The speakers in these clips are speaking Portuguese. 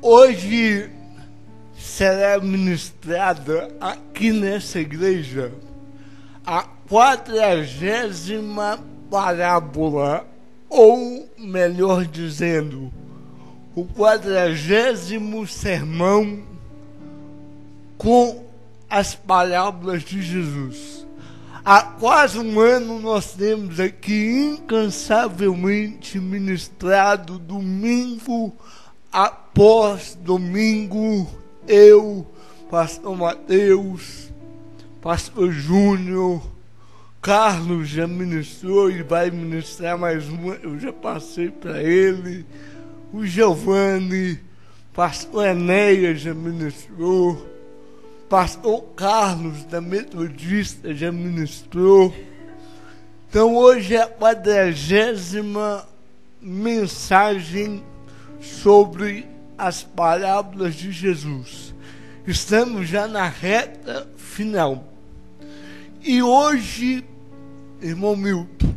Hoje será ministrada aqui nessa igreja a 40ª parábola, ou melhor dizendo, o 40º sermão com as parábolas de Jesus. Há quase um ano nós temos aqui incansavelmente ministrado domingo após domingo, eu, pastor Mateus, pastor Júnior, Carlos já ministrou e vai ministrar mais uma, eu já passei para ele, o Giovanni, pastor Enéas já ministrou, pastor Carlos da Metodista já ministrou. Então hoje é a 40ª mensagem sobre as parábolas de Jesus. Estamos já na reta final. E hoje, irmão Milton,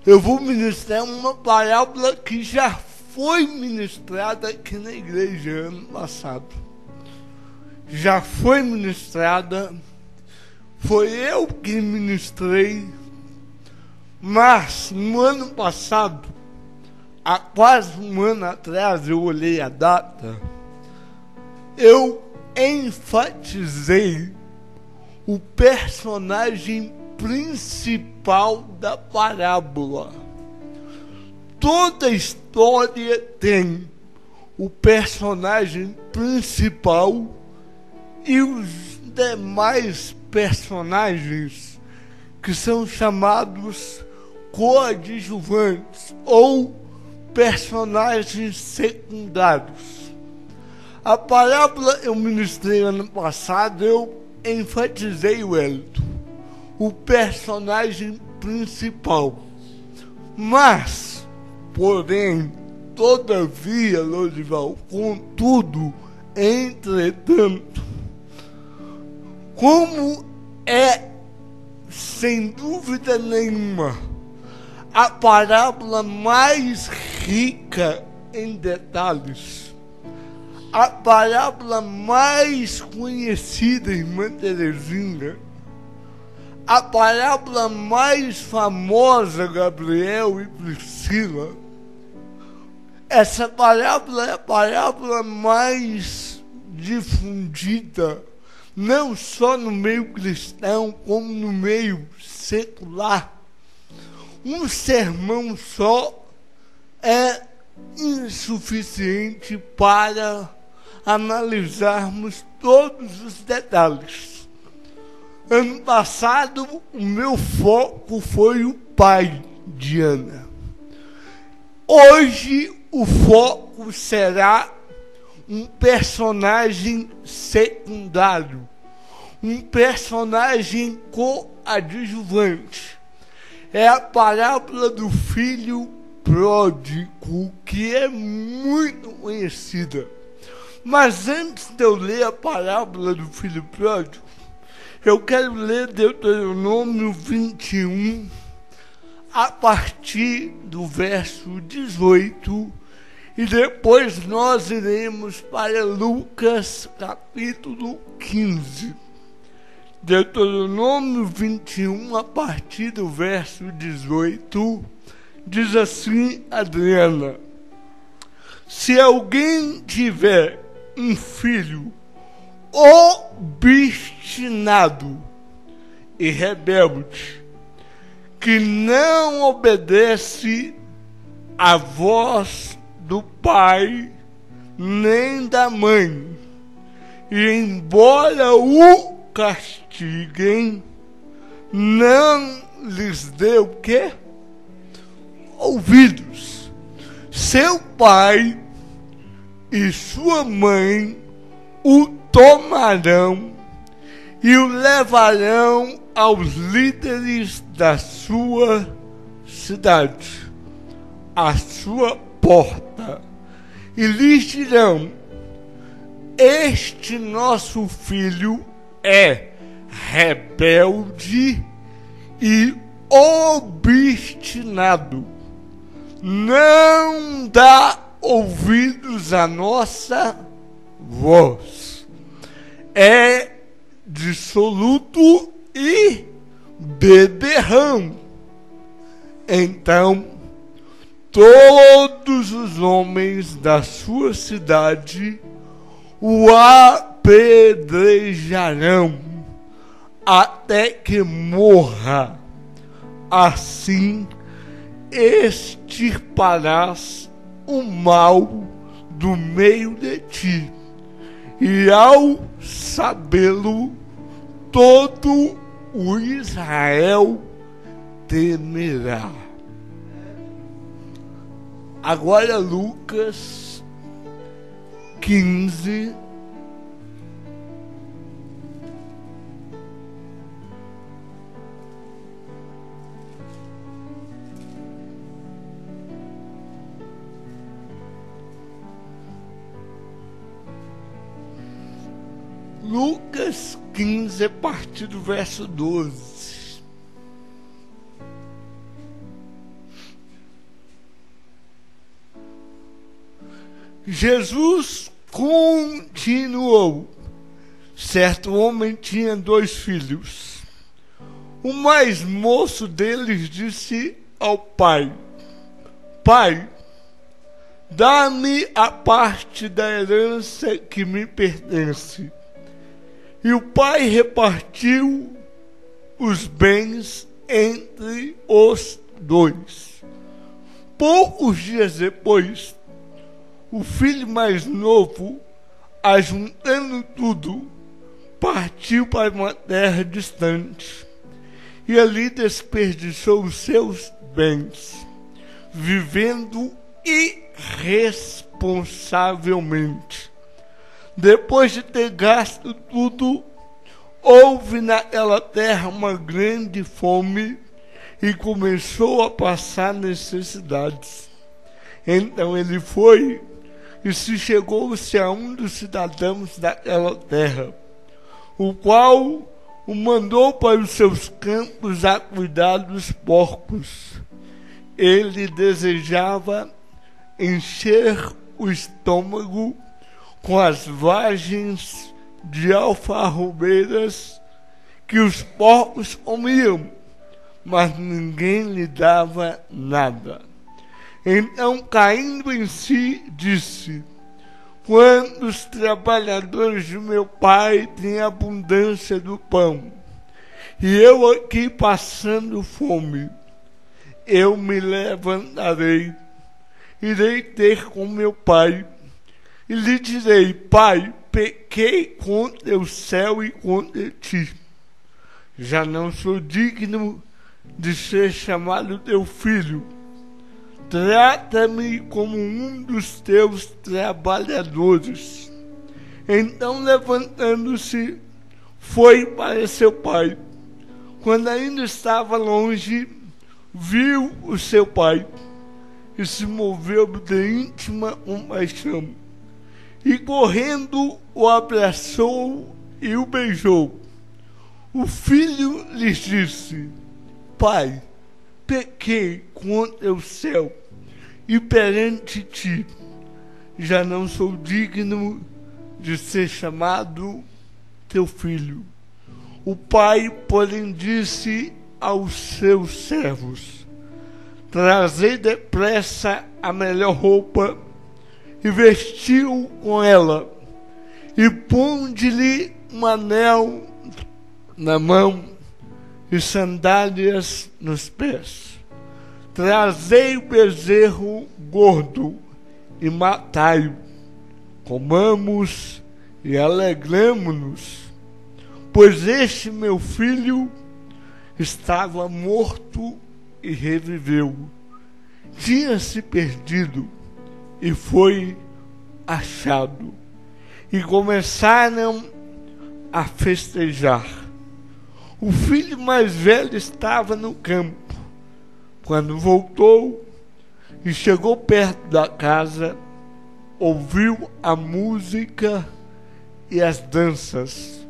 eu vou ministrar uma parábola que já foi ministrada aqui na igreja ano passado. Já foi ministrada, foi eu que ministrei, mas no ano passado, há quase um ano atrás, eu olhei a data, eu enfatizei o personagem principal da parábola. Toda história tem o personagem principal e os demais personagens que são chamados coadjuvantes ou personagens secundários. A parábola eu ministrei ano passado, eu enfatizei o Elton, o personagem principal. Mas, porém, todavia, Lodival, contudo, entretanto, como é, sem dúvida nenhuma, a parábola mais rica em detalhes, a parábola mais conhecida, irmã Terezinha, a parábola mais famosa, Gabriel e Priscila, essa parábola é a parábola mais difundida, não só no meio cristão, como no meio secular. Um sermão só é insuficiente para analisarmos todos os detalhes. Ano passado, o meu foco foi o pai de Ana. Hoje, o foco será um personagem secundário, um personagem coadjuvante. É a parábola do filho pródigo, que é muito conhecida. Mas antes de eu ler a parábola do filho pródigo, eu quero ler Deuteronômio 21, a partir do verso 18, e depois nós iremos para Lucas capítulo 15. Deuteronômio 21, a partir do verso 18, diz assim, Adriana: se alguém tiver um filho obstinado e rebelde, que não obedece à voz do pai nem da mãe, e embora o castiguem, não lhes dê o quê? Ouvidos. Seu pai e sua mãe o tomarão e o levarão aos líderes da sua cidade, à sua porta, e lhes dirão: este nosso filho é rebelde e obstinado. Não dá ouvidos à nossa voz. É dissoluto e beberrão. Então, todos os homens da sua cidade o apedrejarão até que morra. Assim extirparás o mal do meio de ti, e ao sabê-lo, todo o Israel temerá. Agora Lucas 15, Lucas 15, a partir do verso 12. Jesus continuou. Certo homem tinha 2 filhos. O mais moço deles disse ao pai: Pai, dá-me a parte da herança que me pertence. E o pai repartiu os bens entre os 2. Poucos dias depois, o filho mais novo, ajuntando tudo, partiu para uma terra distante e ali desperdiçou os seus bens, vivendo irresponsavelmente. Depois de ter gasto tudo, houve naquela terra uma grande fome e começou a passar necessidades. Então ele foi e se chegou-se a um dos cidadãos daquela terra, o qual o mandou para os seus campos a cuidar dos porcos. Ele desejava encher o estômago com as vagens de alfarrobeiras que os porcos comiam, mas ninguém lhe dava nada. Então, caindo em si, disse: quantos trabalhadores de meu pai têm abundância do pão, e eu aqui passando fome. Eu me levantarei, irei ter com meu pai, e lhe direi: Pai, pequei contra o céu e contra ti. Já não sou digno de ser chamado teu filho. Trata-me como um dos teus trabalhadores. Então, levantando-se, foi para seu pai. Quando ainda estava longe, viu o seu pai e se moveu de íntima compaixão. E correndo o abraçou e o beijou. O filho lhes disse: Pai, pequei contra o céu e perante ti. Já não sou digno de ser chamado teu filho. O pai, porém, disse aos seus servos: trazei depressa a melhor roupa e vestiu com ela, e ponde-lhe um anel na mão e sandálias nos pés. Trazei o bezerro gordo e matai-o. Comamos e alegramo-nos, pois este meu filho estava morto e reviveu. Tinha se perdido e foi achado. E começaram a festejar. O filho mais velho estava no campo. Quando voltou e chegou perto da casa, ouviu a música e as danças.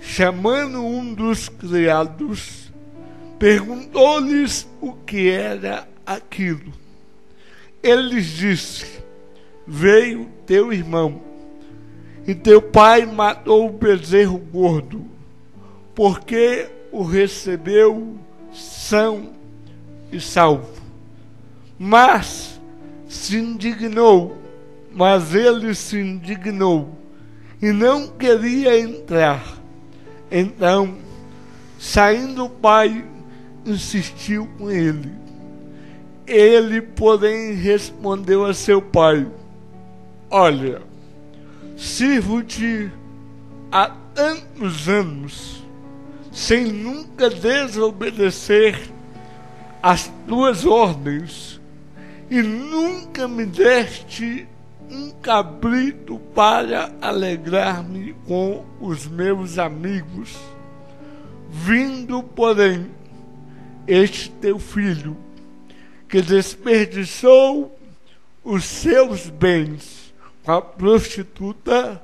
chamando um dos criados, perguntou-lhes o que era aquilo. Ele lhes disse: veio teu irmão, e teu pai matou o bezerro gordo, porque o recebeu são e salvo. Mas ele se indignou e não queria entrar. Então, saindo o pai, insistiu com ele. Ele, porém, respondeu a seu pai: olha, sirvo-te há tantos anos, sem nunca desobedecer as tuas ordens, e nunca me deste um cabrito para alegrar-me com os meus amigos. Vindo, porém, este teu filho, que desperdiçou os seus bens com a prostituta,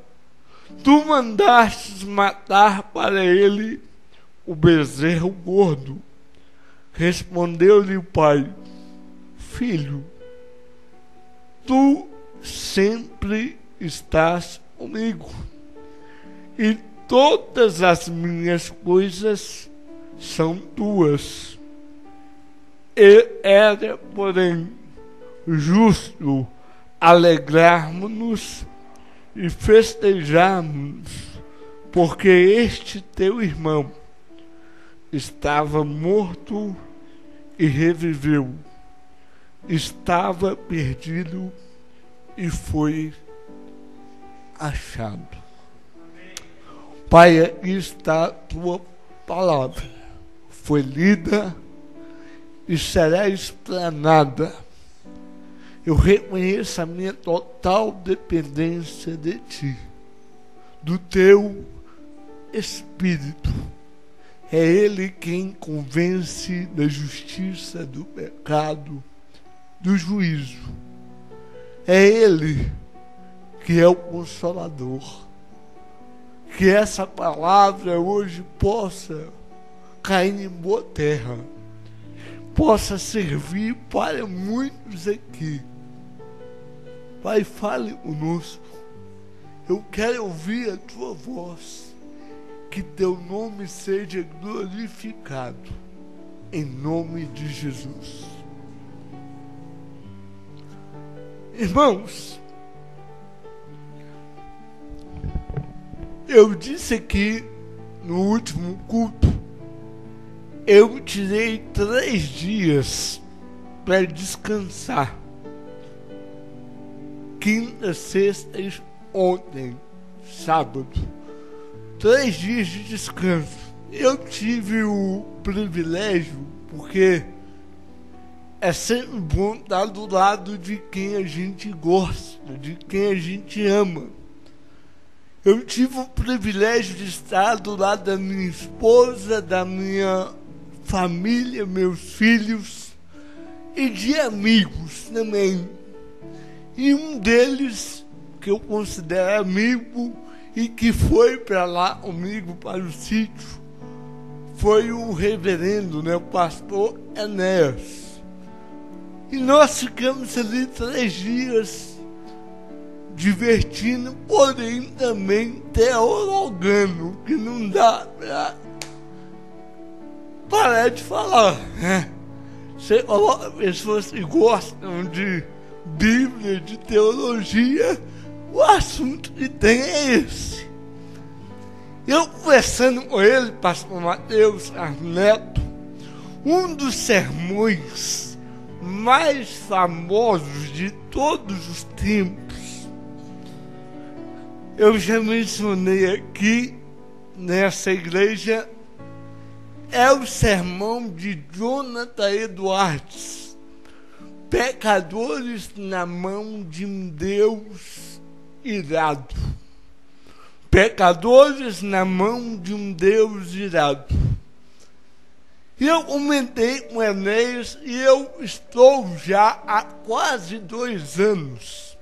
tu mandastes matar para ele o bezerro gordo. Respondeu-lhe o pai: filho, tu sempre estás comigo, e todas as minhas coisas são tuas. E era, porém, justo alegrarmos-nos e festejarmos, porque este teu irmão estava morto e reviveu, estava perdido e foi achado. Pai, aqui está a tua palavra, foi lida e será explanada. Eu reconheço a minha total dependência de ti, do teu Espírito. É Ele quem convence da justiça, do pecado, do juízo. É Ele que é o Consolador. Que essa palavra hoje possa cair em boa terra, possa servir para muitos aqui. Pai, fale conosco. Eu quero ouvir a tua voz. Que teu nome seja glorificado, em nome de Jesus. Irmãos, eu disse aqui no último culto, eu tirei 3 dias para descansar. Quinta, sexta e ontem, sábado. 3 dias de descanso. Eu tive o privilégio, porque é sempre bom estar do lado de quem a gente gosta, de quem a gente ama. Eu tive o privilégio de estar do lado da minha esposa, da minha família, meus filhos e de amigos também. E um deles, que eu considero amigo e que foi para lá comigo, para o sítio, foi o reverendo, o pastor Enéas. E nós ficamos ali 3 dias divertindo, porém também teologando, que não dá para parar de falar, né? Pessoas que gostam de Bíblia, de teologia, o assunto que tem é esse. Eu conversando com ele, pastor Mateus Neto, um dos sermões mais famosos de todos os tempos, eu já mencionei aqui nessa igreja, é o sermão de Jonathan Edwards, Pecadores na mão de um Deus irado. Pecadores na mão de um Deus irado. E eu comentei com Enéas, e eu estou já há quase 2 anos.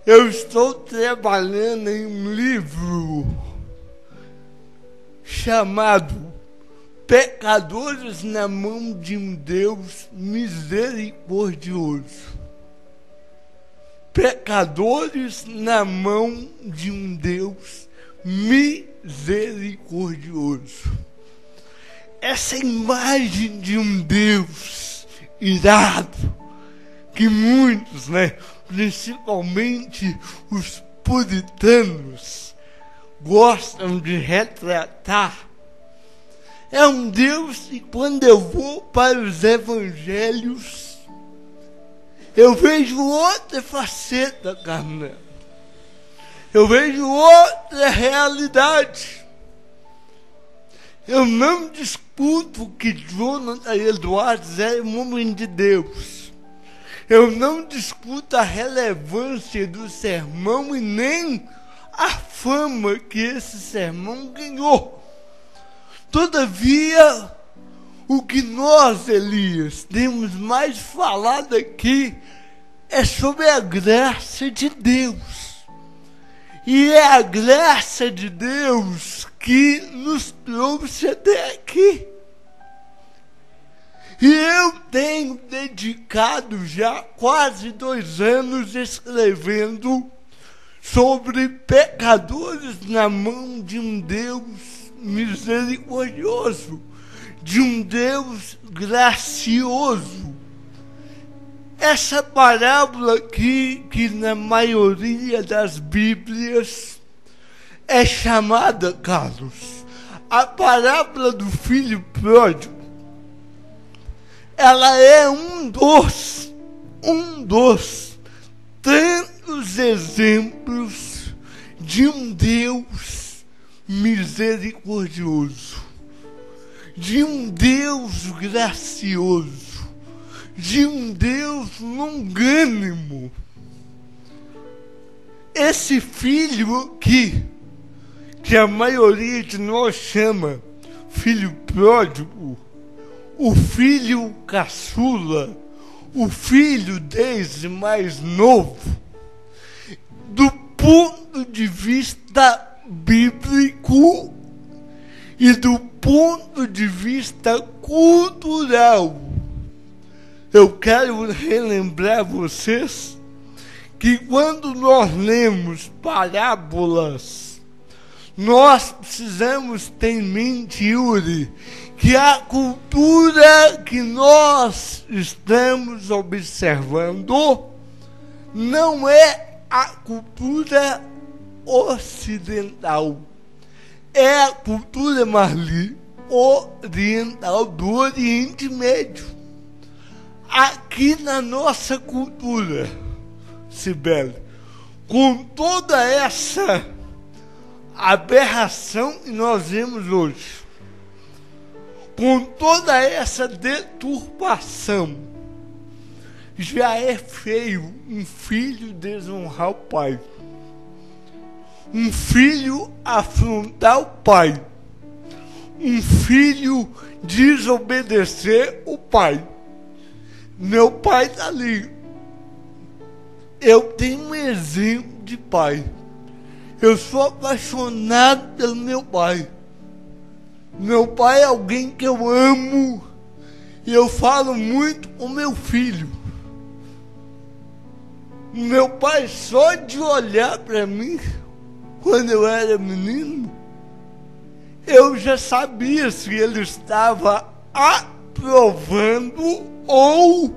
Eu estou trabalhando em um livro chamado pecadores na mão de um Deus misericordioso. Pecadores na mão de um Deus misericordioso. Essa imagem de um Deus irado, que muitos, principalmente os puritanos, gostam de retratar, é um Deus que, quando eu vou para os evangelhos, eu vejo outra faceta, carnal. Eu vejo outra realidade. Eu não discuto que Jonathan Edwards é um homem de Deus. Eu não discuto a relevância do sermão e nem a fama que esse sermão ganhou. Todavia, o que nós, Elias, temos mais falado aqui é sobre a graça de Deus. E é a graça de Deus que nos trouxe até aqui. E eu tenho dedicado já quase 2 anos escrevendo sobre pecadores na mão de um Deus misericordioso, de um Deus gracioso. Essa parábola aqui, que na maioria das Bíblias é chamada, Carlos, a parábola do filho pródigo, ela é um dos tantos exemplos de um Deus misericordioso, de um Deus gracioso, de um Deus longânimo. Esse filho que a maioria de nós chama filho pródigo, o filho caçula, o filho desde mais novo, do ponto de vista bíblico e do ponto de vista cultural, eu quero relembrar vocês que quando nós lemos parábolas, nós precisamos ter em mente, Yuri, que a cultura que nós estamos observando não é a cultura ocidental, é a cultura oriental, do Oriente Médio. Aqui na nossa cultura, Cibele, com toda essa aberração que nós vemos hoje, com toda essa deturpação, já é feio um filho desonrar o pai, um filho afrontar o pai, um filho desobedecer o pai. Meu pai está ali. Eu tenho um exemplo de pai. Eu sou apaixonado pelo meu pai. Meu pai é alguém que eu amo e eu falo muito com meu filho. Meu pai, só de olhar para mim, quando eu era menino, eu já sabia se ele estava aprovando ou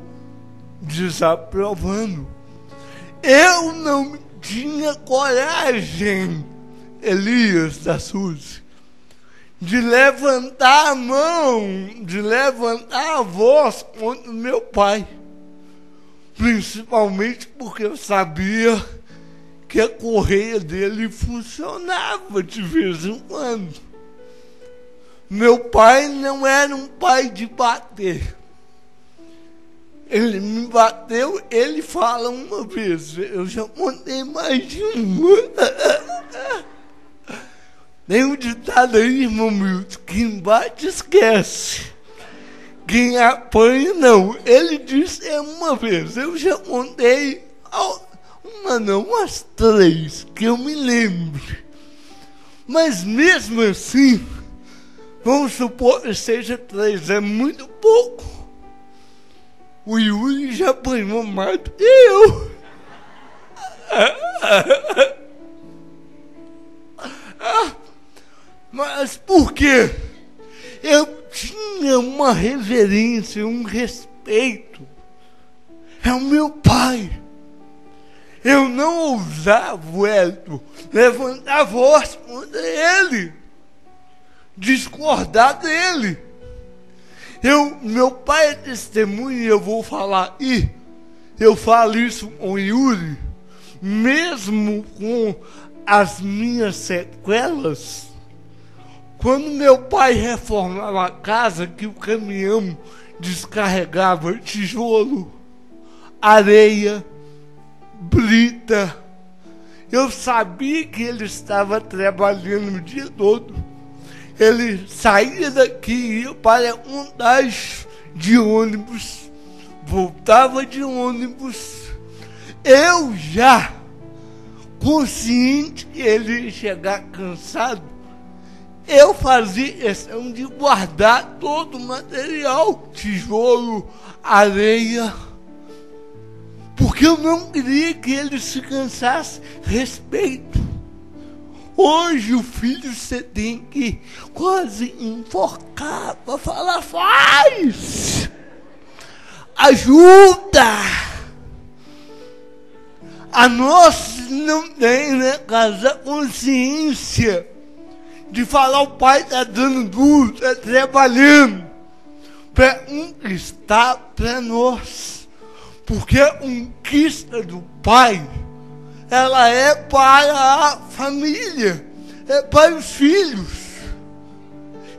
desaprovando. Eu não tinha coragem, Elias da Suzy, de levantar a mão, de levantar a voz contra o meu pai. Principalmente porque eu sabia que a correia dele funcionava de vez em quando. Meu pai não era um pai de bater. Ele me bateu, ele fala uma vez, eu já contei mais de uma. Tem um ditado aí, irmão Milton, quem bate esquece, quem apanha não. Ele disse uma vez, eu já contei uma não, umas 3, que eu me lembro. Mas mesmo assim, Vamos supor que seja 3, é muito pouco. O Yuri já apanhou mais do que eu. Mas por quê? Eu tinha uma reverência, um respeito. É o meu pai. Eu não ousava, Wellington, levantar a voz contra ele, discordar dele. Meu pai é testemunha e eu vou falar, e eu falo isso com o Yuri, mesmo com as minhas sequelas. Quando meu pai reformava a casa, que o caminhão descarregava tijolo, areia, brita, eu sabia que ele estava trabalhando o dia todo. Ele saía daqui e ia para um das de ônibus, voltava de ônibus. Eu já consciente que ele ia chegar cansado, eu fazia questão de guardar todo o material, tijolo, areia, porque eu não queria que ele se cansasse. Respeito. Hoje o filho você tem que quase enforcar para falar, faz, ajuda. A nossa não tem, né, casa, consciência de falar, o pai está dando duro, está trabalhando para conquistar para nós. Porque a conquista do pai, ela é para a família, é para os filhos.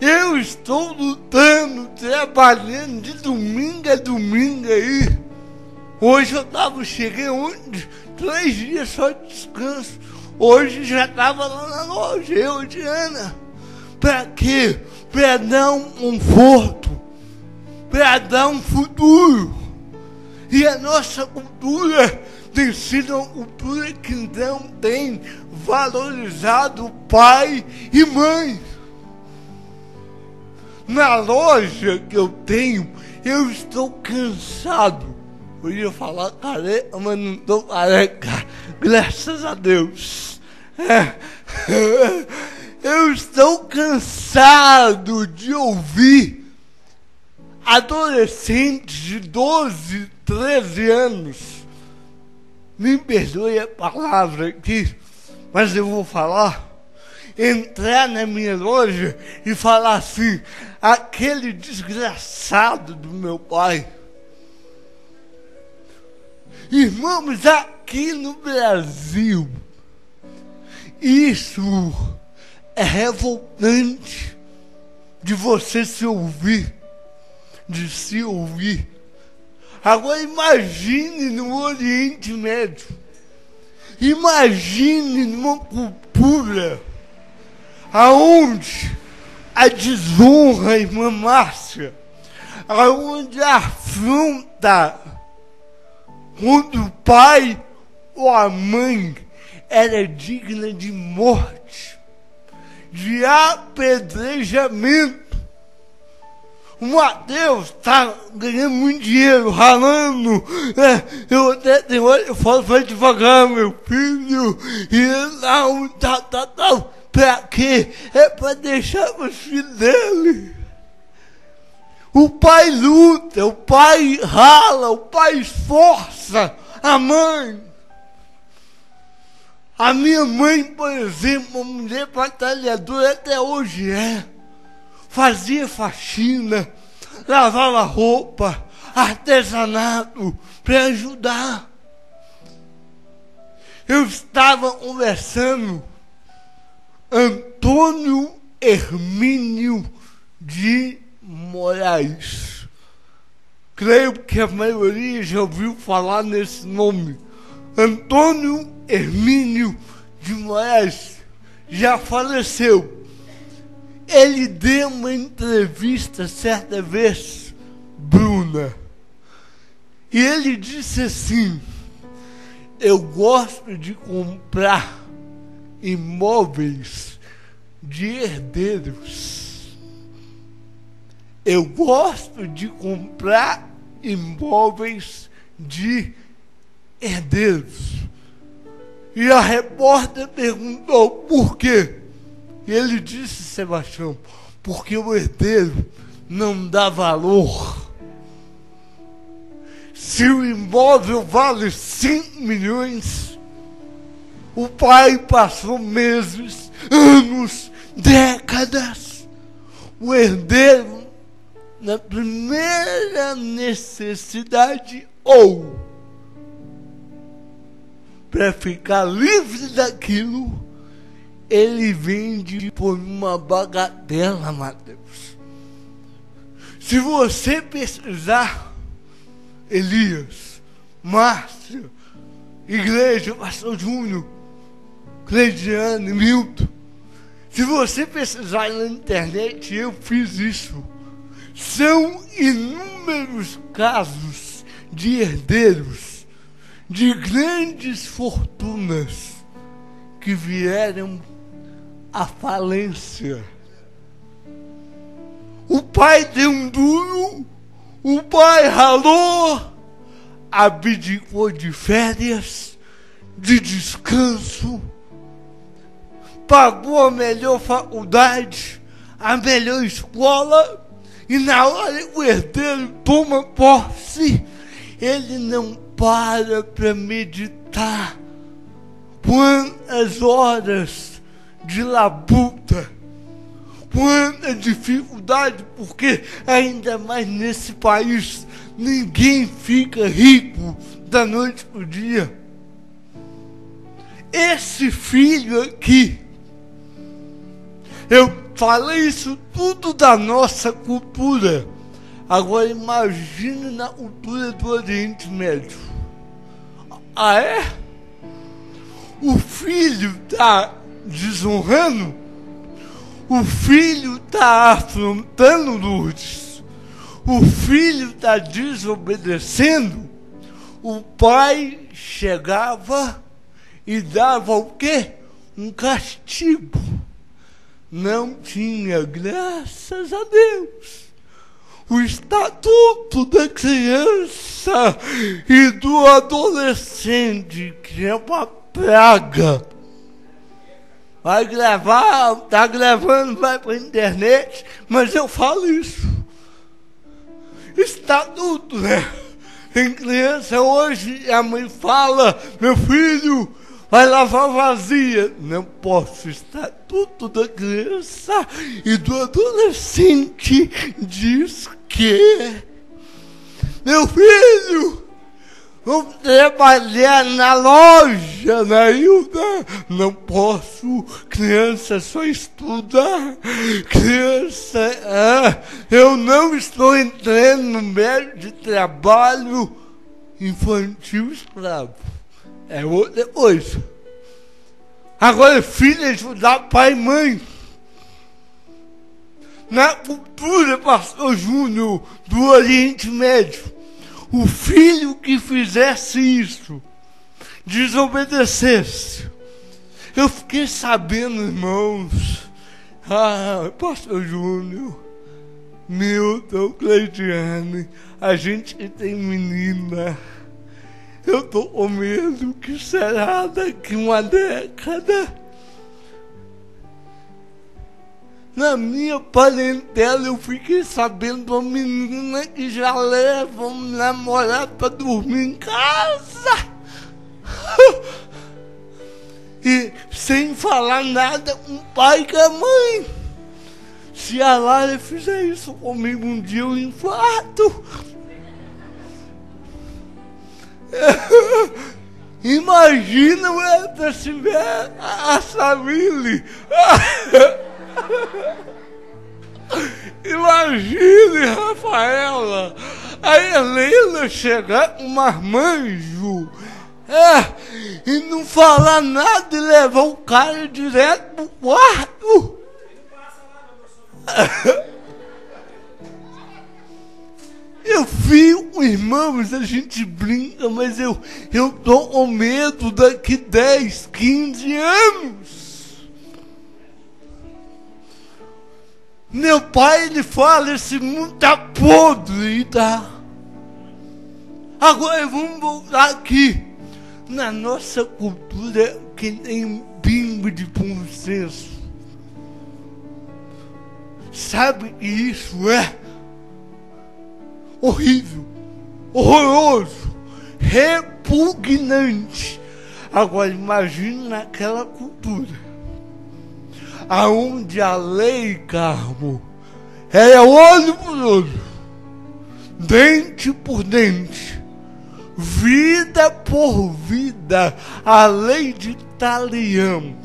Eu estou lutando, trabalhando de domingo a domingo aí. Hoje eu cheguei ontem, 3 dias só de descanso. Hoje já estava lá na loja, eu e Diana. Para quê? Para dar um conforto, para dar um futuro. E a nossa cultura tem sido uma cultura que não tem valorizado pai e mãe. Na loja que eu tenho, eu estou cansado. Eu ia falar careca, mas não estou careca, graças a Deus. Eu estou cansado de ouvir adolescentes de 12, 13 anos, me perdoe a palavra aqui, mas eu vou falar, entrar na minha loja e falar assim, aquele desgraçado do meu pai. Irmãos, aqui no Brasil, isso é revoltante de você se ouvir, de se ouvir. Agora imagine no Oriente Médio, imagine numa cultura aonde a desonra, irmã Márcia, aonde a afronta contra o pai ou a mãe era digna de morte, de apedrejamento. O Mateus está ganhando muito dinheiro, ralando. Eu até tenho hora, eu falo, vai devagar, meu filho. E não, tal. Pra quê? É para deixar os filhos dele. O pai luta, o pai rala, o pai esforça. A mãe. A minha mãe, por exemplo, uma mulher batalhadora até hoje é. Fazia faxina, lavava roupa, artesanato para ajudar. Eu estava conversando, Antônio Hermínio de Moraes. Creio que a maioria já ouviu falar nesse nome. Antônio Hermínio de Moraes já faleceu. Ele deu uma entrevista certa vez, Bruna, e ele disse assim, eu gosto de comprar imóveis de herdeiros. eu gosto de comprar imóveis de herdeiros. E a repórter perguntou por quê. E ele disse, Sebastião, porque o herdeiro não dá valor. Se o imóvel vale 5 milhões, o pai passou meses, anos, décadas. O herdeiro, na primeira necessidade, ou para ficar livre daquilo, ele vende por uma bagatela, Mateus. Se você pesquisar, Elias, Márcio, Igreja, Pastor Júnior, Cleidiane, Milton, se você pesquisar na internet, eu fiz isso. São inúmeros casos de herdeiros de grandes fortunas que vieram à falência. O pai deu um duro, o pai ralou, abdicou de férias, de descanso, pagou a melhor faculdade, a melhor escola, e na hora que o herdeiro toma posse, ele não para meditar quantas horas de labuta, quanta dificuldade, porque ainda mais nesse país ninguém fica rico da noite para o dia. Esse filho aqui, eu falei isso tudo da nossa cultura. Agora imagine na cultura do Oriente Médio. Ah, é? O filho está desonrando? O filho está afrontando Lourdes? O filho está desobedecendo? O pai chegava e dava o quê? Um castigo. Não tinha, graças a Deus, o estatuto da criança e do adolescente, que é uma praga. Vai gravar, tá gravando, vai para a internet, mas eu falo isso. Estatuto, né? Tem criança hoje, a mãe fala, meu filho, vai lavar vasilha. Não posso. Estatuto da criança e do adolescente diz que, meu filho, vamos trabalhar na loja, na Hilda. Não posso. Criança só estuda. Criança, eu não estou entrando no meio de trabalho infantil escravo. É outra coisa. Agora, filho é ajudar pai e mãe. Na cultura, Pastor Júnior, do Oriente Médio, o filho que fizesse isso, desobedecesse. Eu fiquei sabendo, irmãos, Pastor Júnior, Milton, Cleidiane, a gente tem menina. Eu estou com medo que será daqui uma década. Na minha parentela eu fiquei sabendo de uma menina que já leva um namorado para dormir em casa. E sem falar nada com o pai e com a mãe. Se a Lara fizer isso comigo um dia, eu infarto. Imagina ela se ver a Samile. Imagine, Rafaela, a Helena chegar com um marmanjo e não falar nada e levar o cara direto pro quarto. Eu fico, irmãos, a gente brinca, mas eu tô com medo daqui 10, 15 anos. Meu pai, ele fala, esse mundo tá podre, tá? Agora vamos voltar aqui. Na nossa cultura, que tem um pingo de bom senso. Sabe que isso é horrível, horroroso, repugnante. Agora imagine naquela cultura, aonde a lei, Carmo, é olho por olho, dente por dente, vida por vida, a lei de Talião.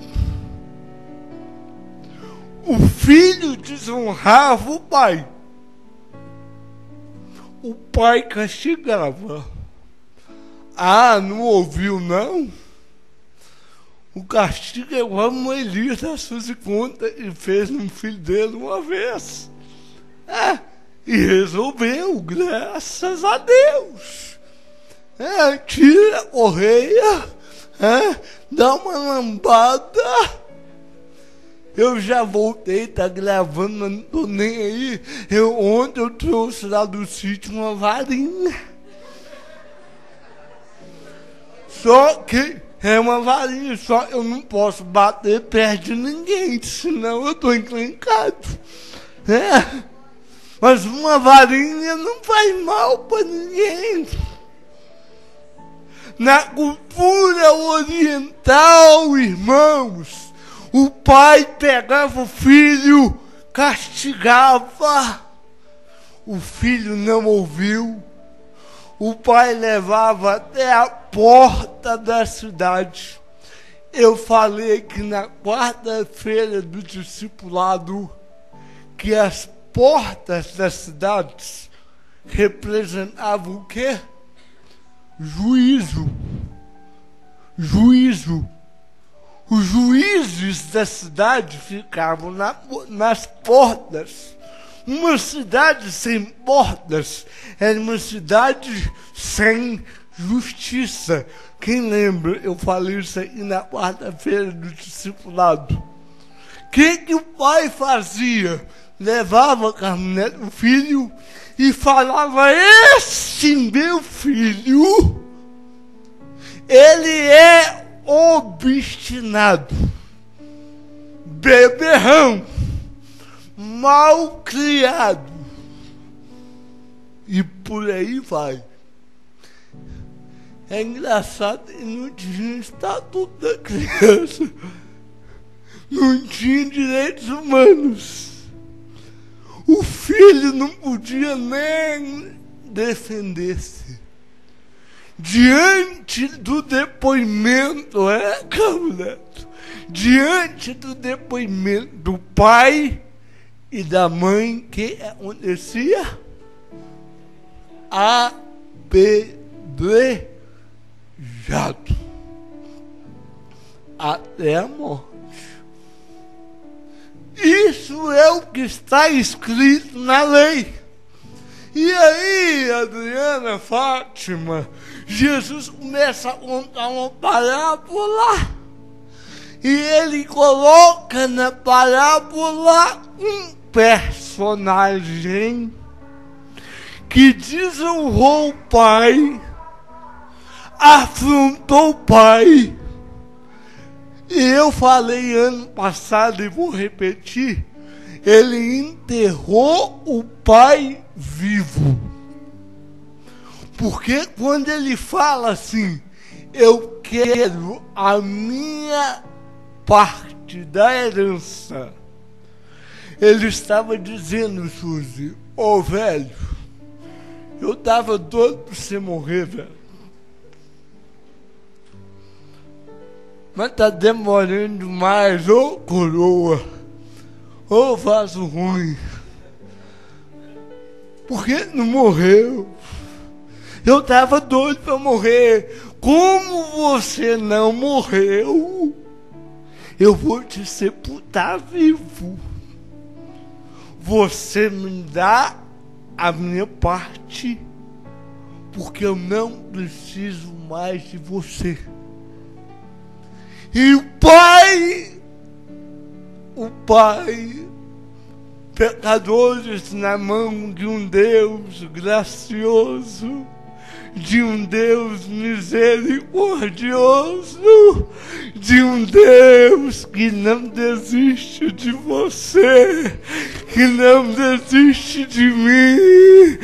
O filho desonrava o pai castigava. Ah, não ouviu não? O castigo é igual a Moisés da Suzy conta e fez no filho dele uma vez. E resolveu, graças a Deus. Tira a correia, dá uma lambada. Eu já voltei, tá gravando, mas não tô nem aí. Ontem eu trouxe lá do sítio uma varinha. Só que é uma varinha, só eu não posso bater perto de ninguém, senão eu tô encrencado. Mas uma varinha não faz mal pra ninguém. Na cultura oriental, irmãos, o pai pegava o filho, castigava. O filho não ouviu. O pai levava até a porta da cidade. Eu falei que na quarta-feira do discipulado que as portas das cidades representavam o quê? Juízo. Juízo. Os juízes da cidade ficavam nas portas. Uma cidade sem portas era uma cidade sem justiça. Quem lembra? Eu falei isso aí na quarta-feira do discipulado. O que o pai fazia? Levava a caminhonete do filho e falava: esse meu filho, ele é obstinado, beberrão, mal criado, e por aí vai. É engraçado, não tinha estatuto da criança, não tinha direitos humanos. O filho não podia nem defender-se. Diante do depoimento, Carolete? Diante do depoimento do pai e da mãe, que acontecia? Apedrejado até a morte. Isso é o que está escrito na lei. E aí, Adriana, Fátima, Jesus começa a contar uma parábola. E ele coloca na parábola um personagem que desonrou o pai, afrontou o pai. E eu falei ano passado e vou repetir, ele enterrou o pai vivo. Porque quando ele fala assim, eu quero a minha parte da herança, ele estava dizendo, Suzy, velho, eu tava doido pra você morrer, velho. Mas tá demorando demais, coroa, vaso ruim. Por que não morreu? Eu tava doido pra morrer. Como você não morreu, eu vou te sepultar vivo. Você me dá a minha parte, porque eu não preciso mais de você. E o pai pecadores na mão de um Deus gracioso, de um Deus misericordioso, de um Deus que não desiste de você, que não desiste de mim,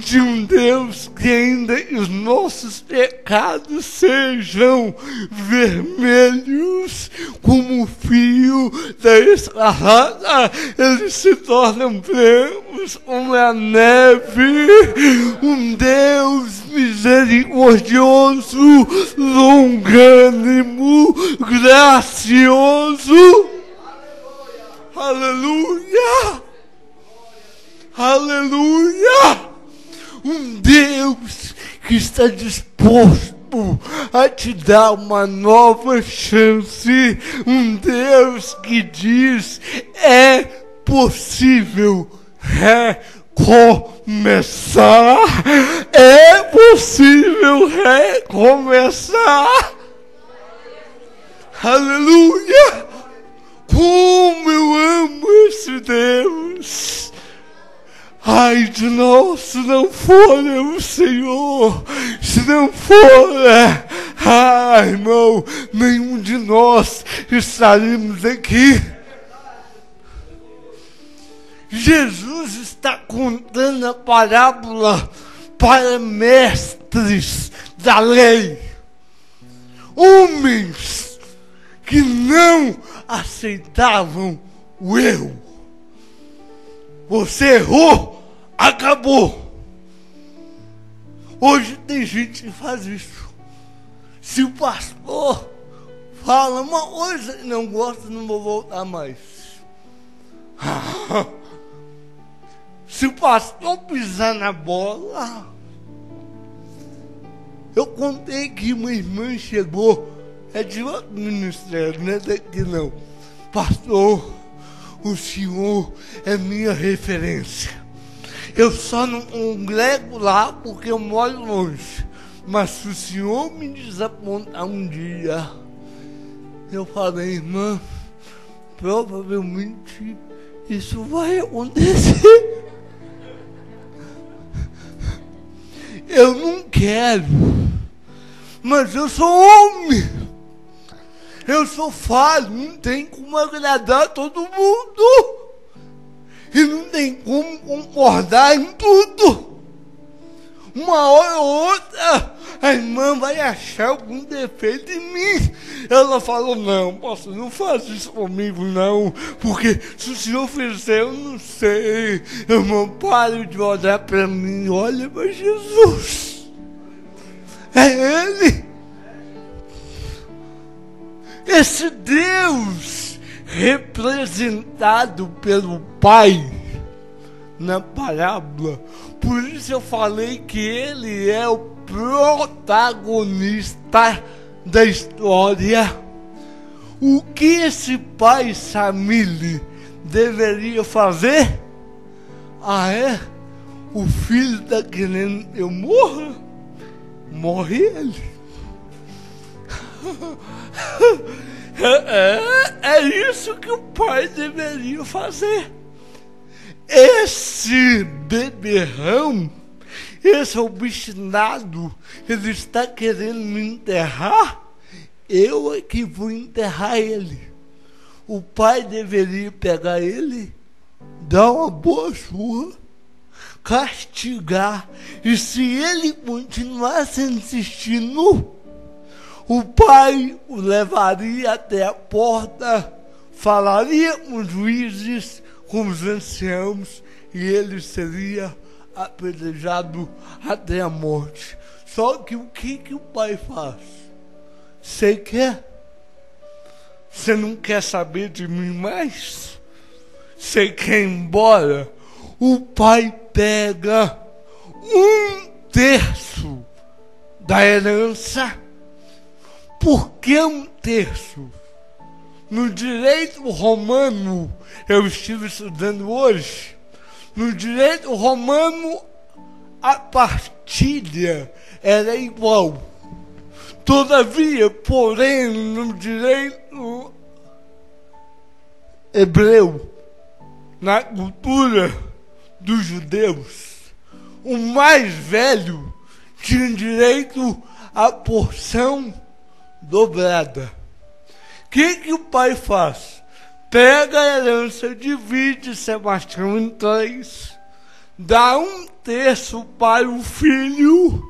de um Deus que ainda que os nossos pecados sejam vermelhos como o fio da escarlata, eles se tornam brancos como a neve. Um Deus misericordioso, longânimo, gracioso. Aleluia! Aleluia! Um Deus que está disposto a te dar uma nova chance. Um Deus que diz: é possível recomeçar. É possível recomeçar. Aleluia! Como eu amo esse Deus! Ai de nós, se não for o Senhor, se não for, irmão, nenhum de nós estaremos aqui. Jesus está contando a parábola para mestres da lei, homens que não aceitavam o erro. Você errou, acabou. Hoje tem gente que faz isso. Se o pastor fala uma coisa e não gosta, não vou voltar mais. Se o pastor pisar na bola... Eu contei que uma irmã chegou, é de outro ministério, não é daqui não. Pastor, o senhor é minha referência. Eu só não congrego lá porque eu moro longe. Mas se o senhor me desapontar um dia, eu falei, irmã, provavelmente isso vai acontecer. Eu não quero, mas eu sou homem. Eu sou falho, não tem como agradar todo mundo. E não tem como concordar em tudo. Uma hora ou outra, a irmã vai achar algum defeito em mim. Ela falou, não, pastor, não faz isso comigo não, porque se o senhor fizer, eu não sei. Irmão, pare de olhar para mim, olha para Jesus. É Ele. Esse Deus representado pelo Pai na parábola. Por isso eu falei que Ele é o protagonista da história. O que esse pai Samile deveria fazer? O filho está querendo que eu morra? Morre ele. É isso que o pai deveria fazer. Esse beberrão, esse obstinado, ele está querendo me enterrar, eu é que vou enterrar ele. O pai deveria pegar ele, dar uma boa surra, castigar, e se ele continuasse insistindo, o pai o levaria até a porta, falaria com os juízes, com os anciãos, e ele seria apedrejado até a morte. Só que o que o pai faz? Você quer? Você não quer saber de mim mais? Você quer ir embora? O pai pega 1/3 da herança. Por que 1/3? No direito romano, eu estive estudando hoje, no direito romano, a partilha era igual. Todavia, porém, no direito hebreu, na cultura dos judeus, o mais velho tinha direito à porção dobrada. O que o pai faz? Pega a herança, divide Sebastião em 3, dá 1/3 para o filho.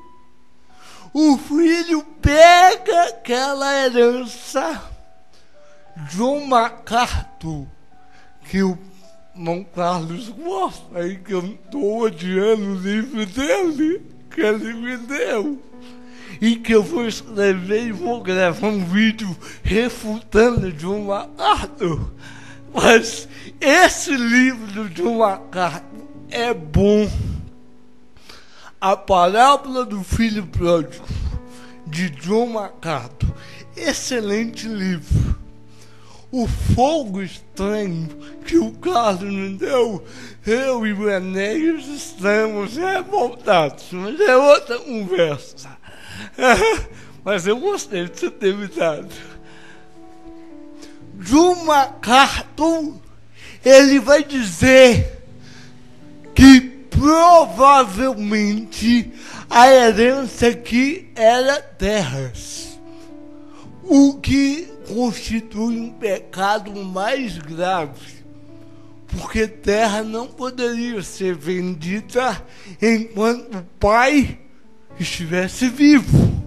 O filho pega aquela herança. John MacArthur, que o irmão Carlos gosta, aí que eu não estou odiando o livro dele, que ele me deu, e que eu vou escrever e vou gravar um vídeo refutando John MacArthur. Mas esse livro do John MacArthur é bom. A Parábola do Filho Pródigo, de John MacArthur. Excelente livro. O Fogo Estranho, que o Carlos nos deu, eu e o Enéas estamos revoltados, mas é outra conversa. Mas eu gostei de você ter me dado. John MacArthur, ele vai dizer que provavelmente a herança aqui era terras, o que constitui um pecado mais grave, porque terra não poderia ser vendida enquanto o pai estivesse vivo.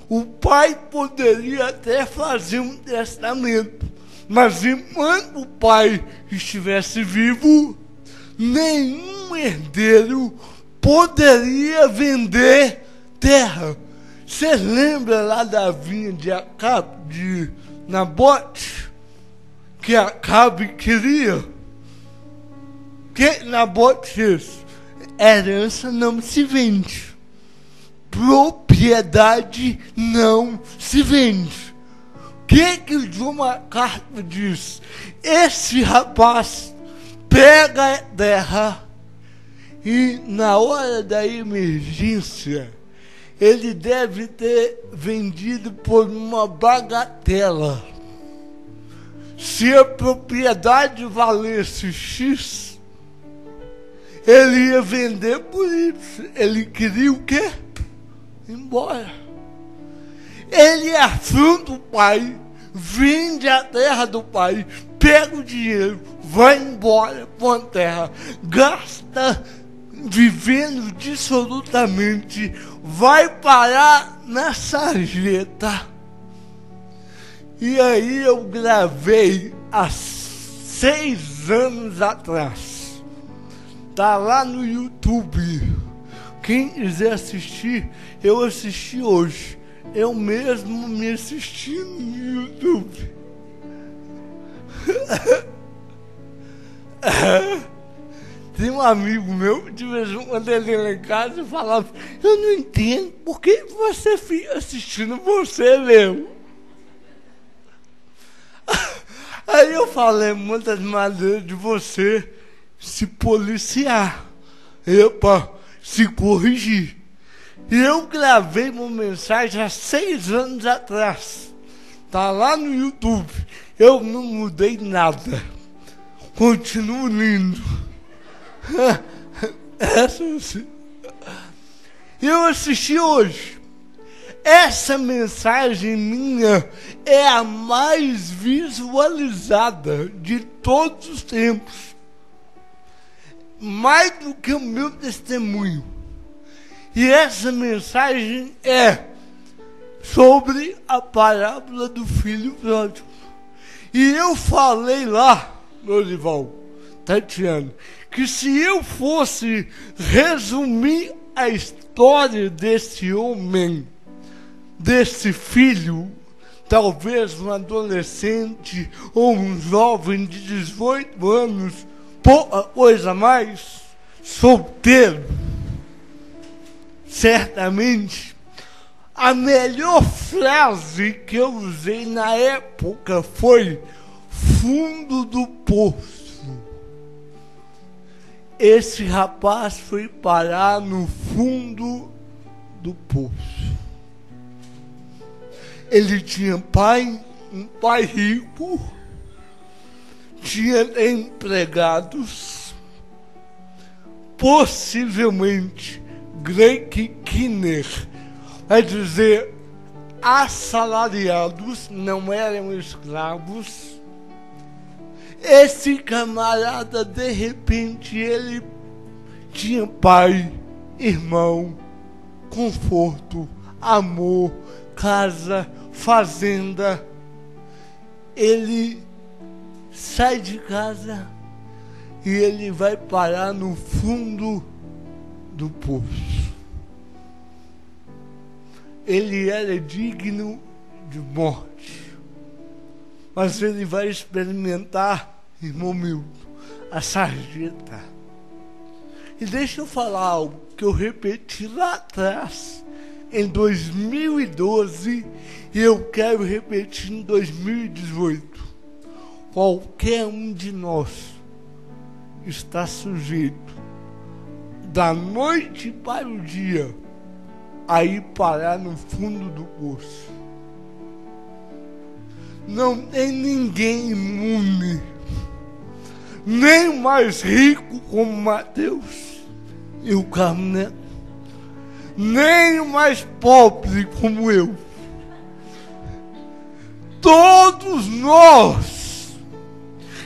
O pai poderia até fazer um testamento, mas enquanto o pai estivesse vivo, nenhum herdeiro poderia vender terra. Você lembra lá da vinha de Acabe, de Nabote, que Acabe queria? Que Nabote fez? Herança não se vende. Propriedade não se vende. O que o John MacArthur diz? Esse rapaz pega a terra e, na hora da emergência, ele deve ter vendido por uma bagatela. Se a propriedade valesse X, ele ia vender por isso. Ele queria o quê? Ir embora. Ele afronta o pai, vende a terra do pai, pega o dinheiro, vai embora com a terra, gasta vivendo dissolutamente, vai parar na sarjeta. E aí eu gravei há 6 anos atrás. Tá lá no YouTube. Quem quiser assistir, eu assisti hoje. Eu mesmo me assisti no YouTube. Tem um amigo meu, de vez em quando ele ia lá em casa e falava: eu não entendo por que você fica assistindo você mesmo. Aí eu falei muitas maneiras de você se policiar, se corrigir. E eu gravei uma mensagem há 6 anos atrás. Tá lá no YouTube. Eu não mudei nada. Continuo lindo. Eu assisti hoje. Essa mensagem minha é a mais visualizada de todos os tempos. Mais do que o meu testemunho. E essa mensagem é sobre a parábola do filho pródigo. E eu falei lá, Lorival, Tatiana, que se eu fosse resumir a história desse homem, desse filho, talvez um adolescente ou um jovem de 18 anos, pouca coisa mais, solteiro, certamente, a melhor frase que eu usei na época foi fundo do poço. Esse rapaz foi parar no fundo do poço. Ele tinha um pai rico, tinha empregados, possivelmente Greg Kinner, vai dizer assalariados, não eram escravos. Esse camarada, de repente, ele tinha pai, irmão, conforto, amor, casa, fazenda. Ele sai de casa e ele vai parar no fundo do poço. Ele era digno de morte, mas ele vai experimentar, irmão Milton, a sarjeta. E deixa eu falar algo que eu repeti lá atrás, em 2012, e eu quero repetir em 2018. Qualquer um de nós está sujeito, da noite para o dia, a ir parar no fundo do poço. Não tem ninguém imune, nem o mais rico como Mateus e o Carmo, nem o mais pobre como eu. Todos nós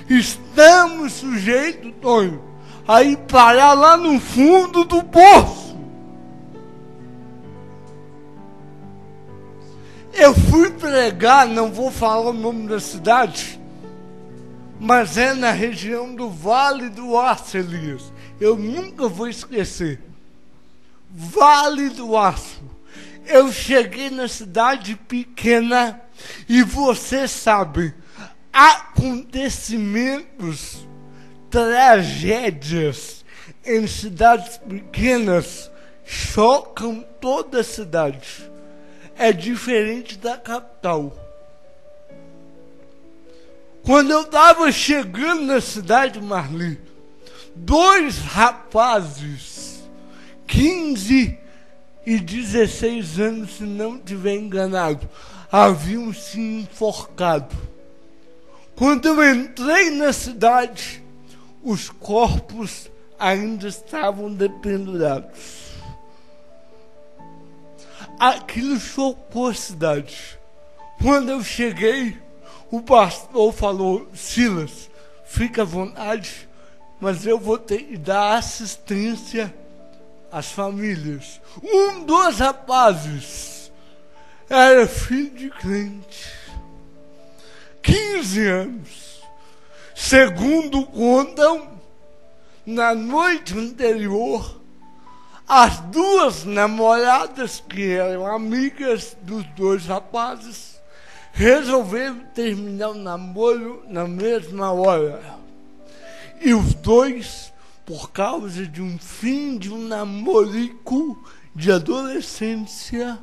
estamos sujeitos, Tonho, a ir parar lá no fundo do poço. Eu fui pregar, não vou falar o nome da cidade, mas é na região do Vale do Aço, Elias. Eu nunca vou esquecer. Vale do Aço. Eu cheguei na cidade pequena e você sabe, acontecimentos, tragédias em cidades pequenas chocam toda a cidade. É diferente da capital. Quando eu estava chegando na cidade de Marli, 2 rapazes, 15 e 16 anos, se não estiver enganado, haviam se enforcado. Quando eu entrei na cidade, os corpos ainda estavam dependurados. Aquilo chocou a cidade. Quando eu cheguei, o pastor falou: Silas, fica à vontade, mas eu vou ter que dar assistência às famílias. Um dos rapazes era filho de crente, 15 anos. Segundo contam, na noite anterior, as 2 namoradas, que eram amigas dos 2 rapazes, resolveram terminar o namoro na mesma hora. E os 2, por causa de um fim de um namorico de adolescência,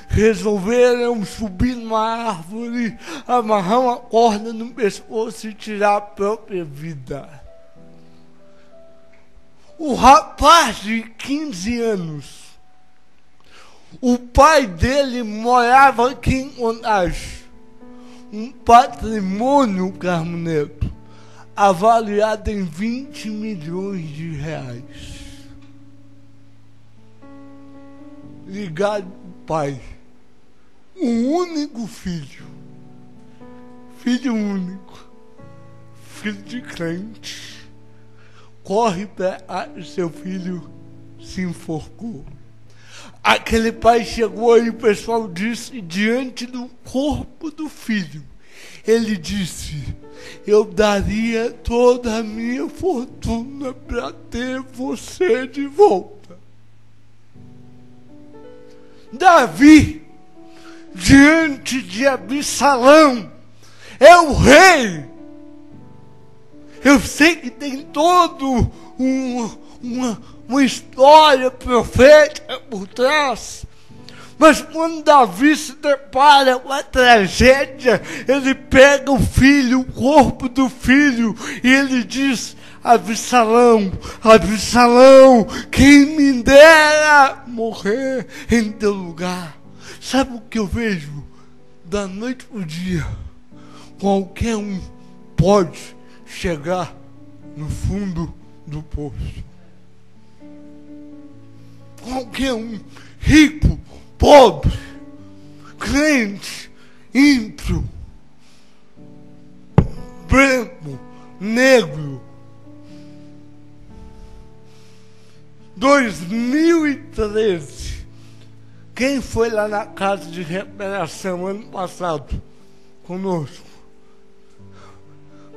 resolveram subir numa árvore, amarrar uma corda no pescoço e tirar a própria vida. O rapaz de 15 anos, o pai dele morava aqui em Contagem, um patrimônio, Carmo Neto, avaliado em 20 milhões de reais. Ligado ao pai, um único filho, filho único, filho de crente, corre para seu filho se enforcou. Aquele pai chegou e o pessoal disse, diante do corpo do filho, ele disse: eu daria toda a minha fortuna para ter você de volta. Davi, diante de Absalão, é o rei. Eu sei que tem todo uma história profética por trás, mas quando Davi se depara com a tragédia, ele pega o filho, o corpo do filho, e ele diz: Absalão, Absalão, quem me dera morrer em teu lugar. Sabe o que eu vejo? Da noite para o dia, qualquer um pode chegar no fundo do poço. Qualquer um, rico, pobre, crente, ímpio, branco, negro. 2013, quem foi lá na casa de recuperação ano passado conosco?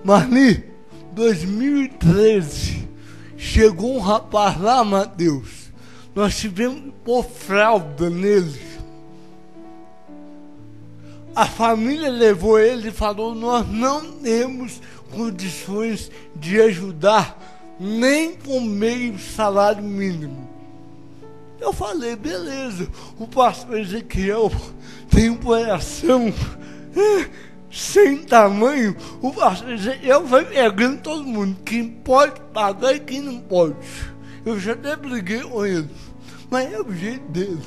Marli, 2013, chegou um rapaz lá, Mateus, nós tivemos que pôr fralda nele. A família levou ele e falou: nós não temos condições de ajudar nem com meio salário mínimo. Eu falei: beleza, o pastor Ezequiel tem um coração sem tamanho. O pastor Ezequiel vai pegando todo mundo, quem pode pagar e quem não pode. Eu já até briguei com ele, mas é o jeito dele.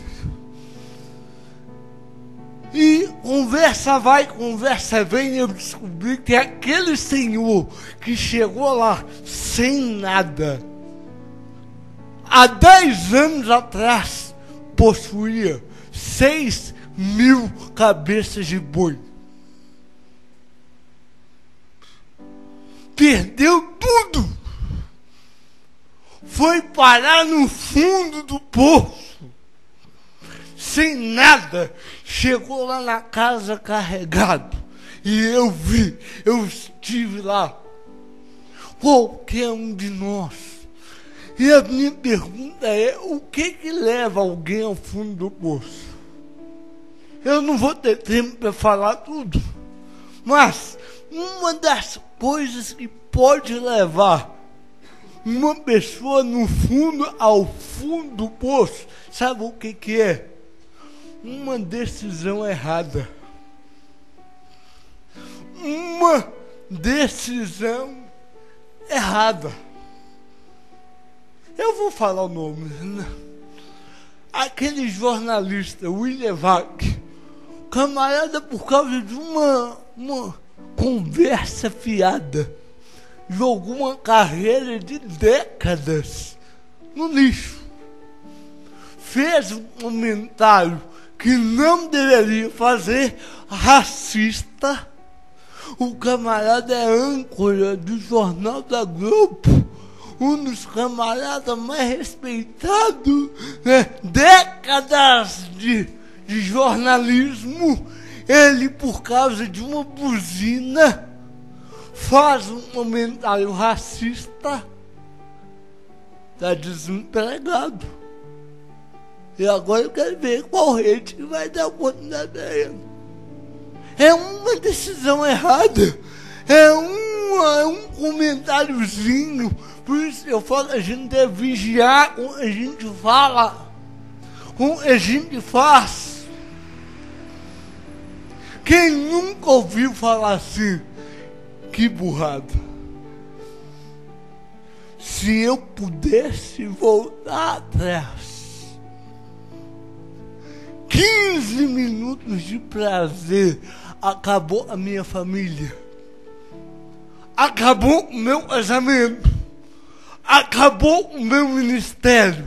E conversa vai, conversa vem, eu descobri que aquele senhor que chegou lá sem nada, há 10 anos atrás, possuía 6.000 cabeças de boi. Perdeu tudo. Foi parar no fundo do poço. Sem nada, chegou lá na casa carregado, e eu vi, eu estive lá, qualquer um de nós. E a minha pergunta é: o que leva alguém ao fundo do poço? Eu não vou ter tempo para falar tudo, mas uma das coisas que pode levar uma pessoa no fundo ao fundo do poço, sabe o que é? Uma decisão errada. Uma decisão errada. Eu vou falar o nome. Aquele jornalista, William Vac, camarada, por causa de uma conversa fiada, jogou uma carreira de décadas no lixo. Fez um comentário que não deveria fazer, racista. O camarada é âncora do Jornal da Globo, um dos camaradas mais respeitados, né? Décadas de jornalismo. Ele, por causa de uma buzina, faz um comentário racista, está desempregado. E agora eu quero ver qual rede que vai dar oportunidade a ele. É uma decisão errada. É um comentáriozinho. Por isso eu falo, a gente deve vigiar com a gente fala, com a gente faz. Quem nunca ouviu falar assim? Que burrada. Se eu pudesse voltar atrás, 15 minutos de prazer, acabou a minha família, acabou o meu casamento, acabou o meu ministério.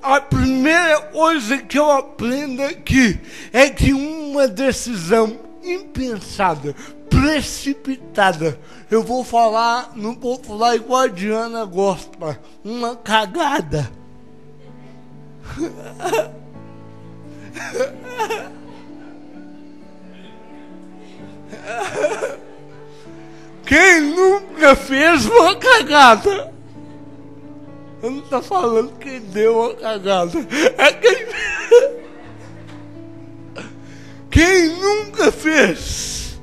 A primeira coisa que eu aprendo aqui é que uma decisão impensada, precipitada, eu vou falar no popular igual a Diana gosta, uma cagada. Quem nunca fez uma cagada? Eu não estou falando quem deu uma cagada. É quem nunca fez.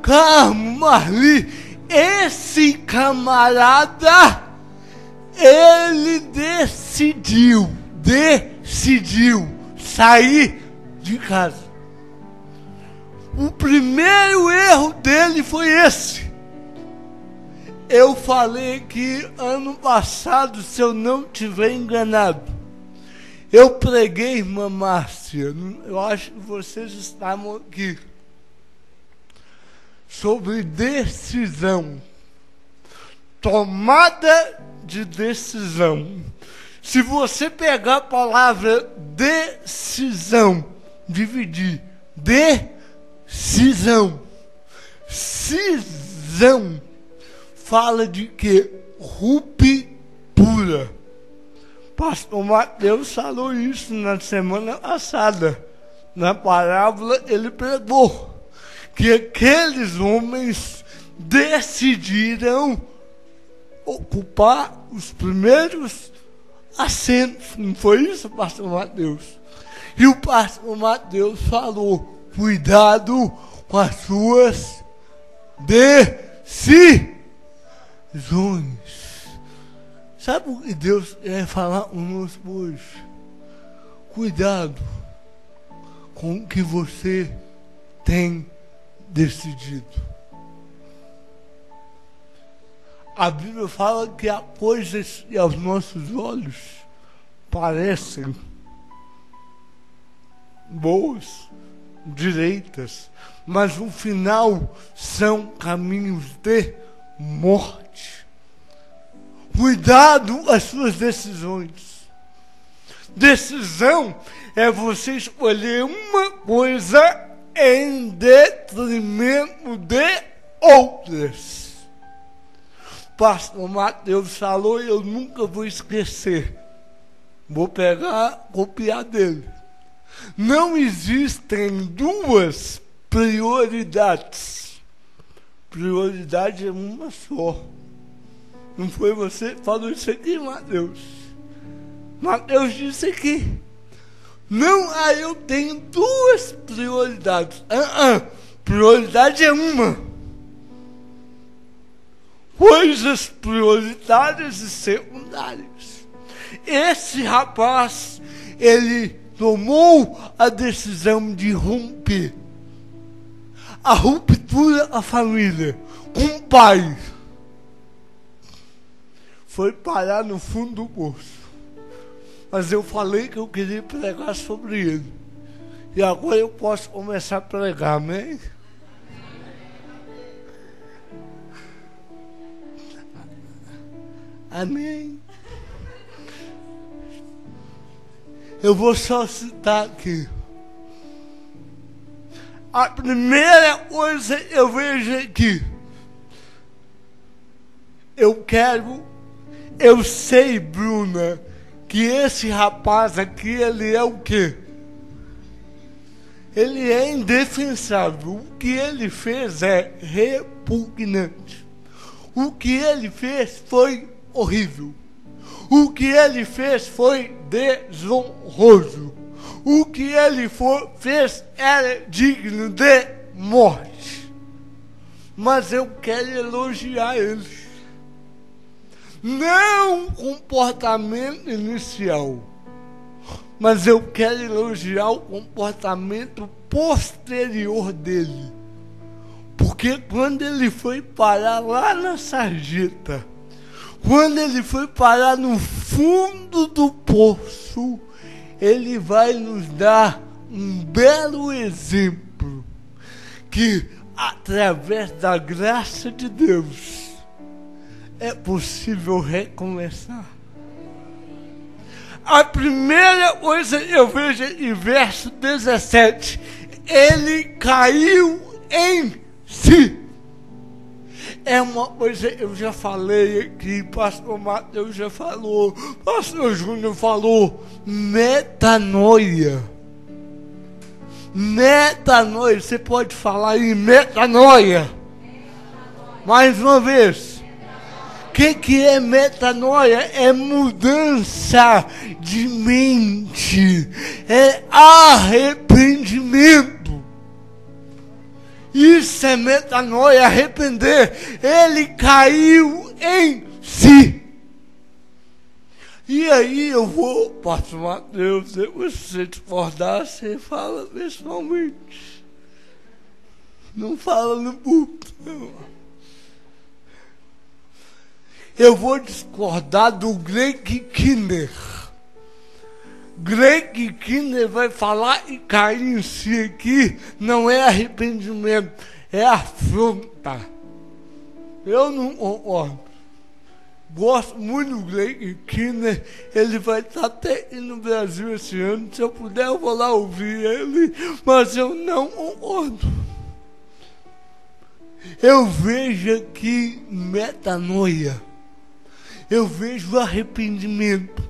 Carmo, Marli, esse camarada, ele decidiu sair de casa. O primeiro erro dele foi esse. Eu falei que ano passado, se eu não tiver enganado, eu preguei, irmã Márcia, eu acho que vocês estavam aqui, sobre decisão. Tomada de decisão. Se você pegar a palavra decisão, dividir, decisão, cisão, fala de que? Ruptura. Pastor Mateus falou isso na semana passada. Na parábola ele pregou que aqueles homens decidiram ocupar os primeiros assentos. Não foi isso, pastor Mateus? E o pastor Mateus falou: cuidado com as suas decisões. Sabe o que Deus quer falar conosco hoje? Cuidado com o que você tem decidido. A Bíblia fala que há coisas que aos nossos olhos parecem boas, direitas, mas no final são caminhos de morte. Cuidado com as suas decisões. Decisão é você escolher uma coisa em detrimento de outras. Pastor Mateus falou e eu nunca vou esquecer. Vou pegar, copiar dele. Não existem duas prioridades. Prioridade é uma só. Não foi você que falou isso aqui, Mateus? Mateus disse aqui. Não, eu tenho duas prioridades. Prioridade é uma. Coisas prioritárias e secundárias. Esse rapaz, ele tomou a decisão de romper. A ruptura da família com o pai. Foi parar no fundo do poço. Mas eu falei que eu queria pregar sobre ele. E agora eu posso começar a pregar, amém? Amém. Eu vou só citar aqui. A primeira coisa eu vejo aqui. Eu sei, Bruna, que esse rapaz aqui, ele é o quê? Ele é indefensável. O que ele fez é repugnante. O que ele fez foi horrível. O que ele fez foi desonroso. O que ele fez era digno de morte. Mas eu quero elogiar ele. Não o comportamento inicial, mas eu quero elogiar o comportamento posterior dele. Porque quando ele foi parar lá na sarjeta, quando ele foi parar no fundo do poço, ele vai nos dar um belo exemplo que, através da graça de Deus, é possível recomeçar. A primeira coisa eu vejo em verso 17, ele caiu em si. É uma coisa, eu já falei aqui, pastor Mateus já falou, pastor Júnior falou, metanoia. Metanoia, você pode falar aí, metanoia. Mais uma vez. O que é metanoia? É mudança de mente, é arrependimento. Isso é metanoia, arrepender. Ele caiu em si. E aí eu vou, pastor Mateus, se você discordar, você fala pessoalmente. Não fala no púlpito, não. Eu vou discordar do Greg Kinner. Greg Kinner vai falar e cair em si aqui, não é arrependimento, é afronta. Eu não concordo. Gosto muito do Greg Kinner, ele vai estar até aqui no Brasil esse ano. Se eu puder, eu vou lá ouvir ele, mas eu não concordo. Eu vejo aqui metanoia, eu vejo arrependimento.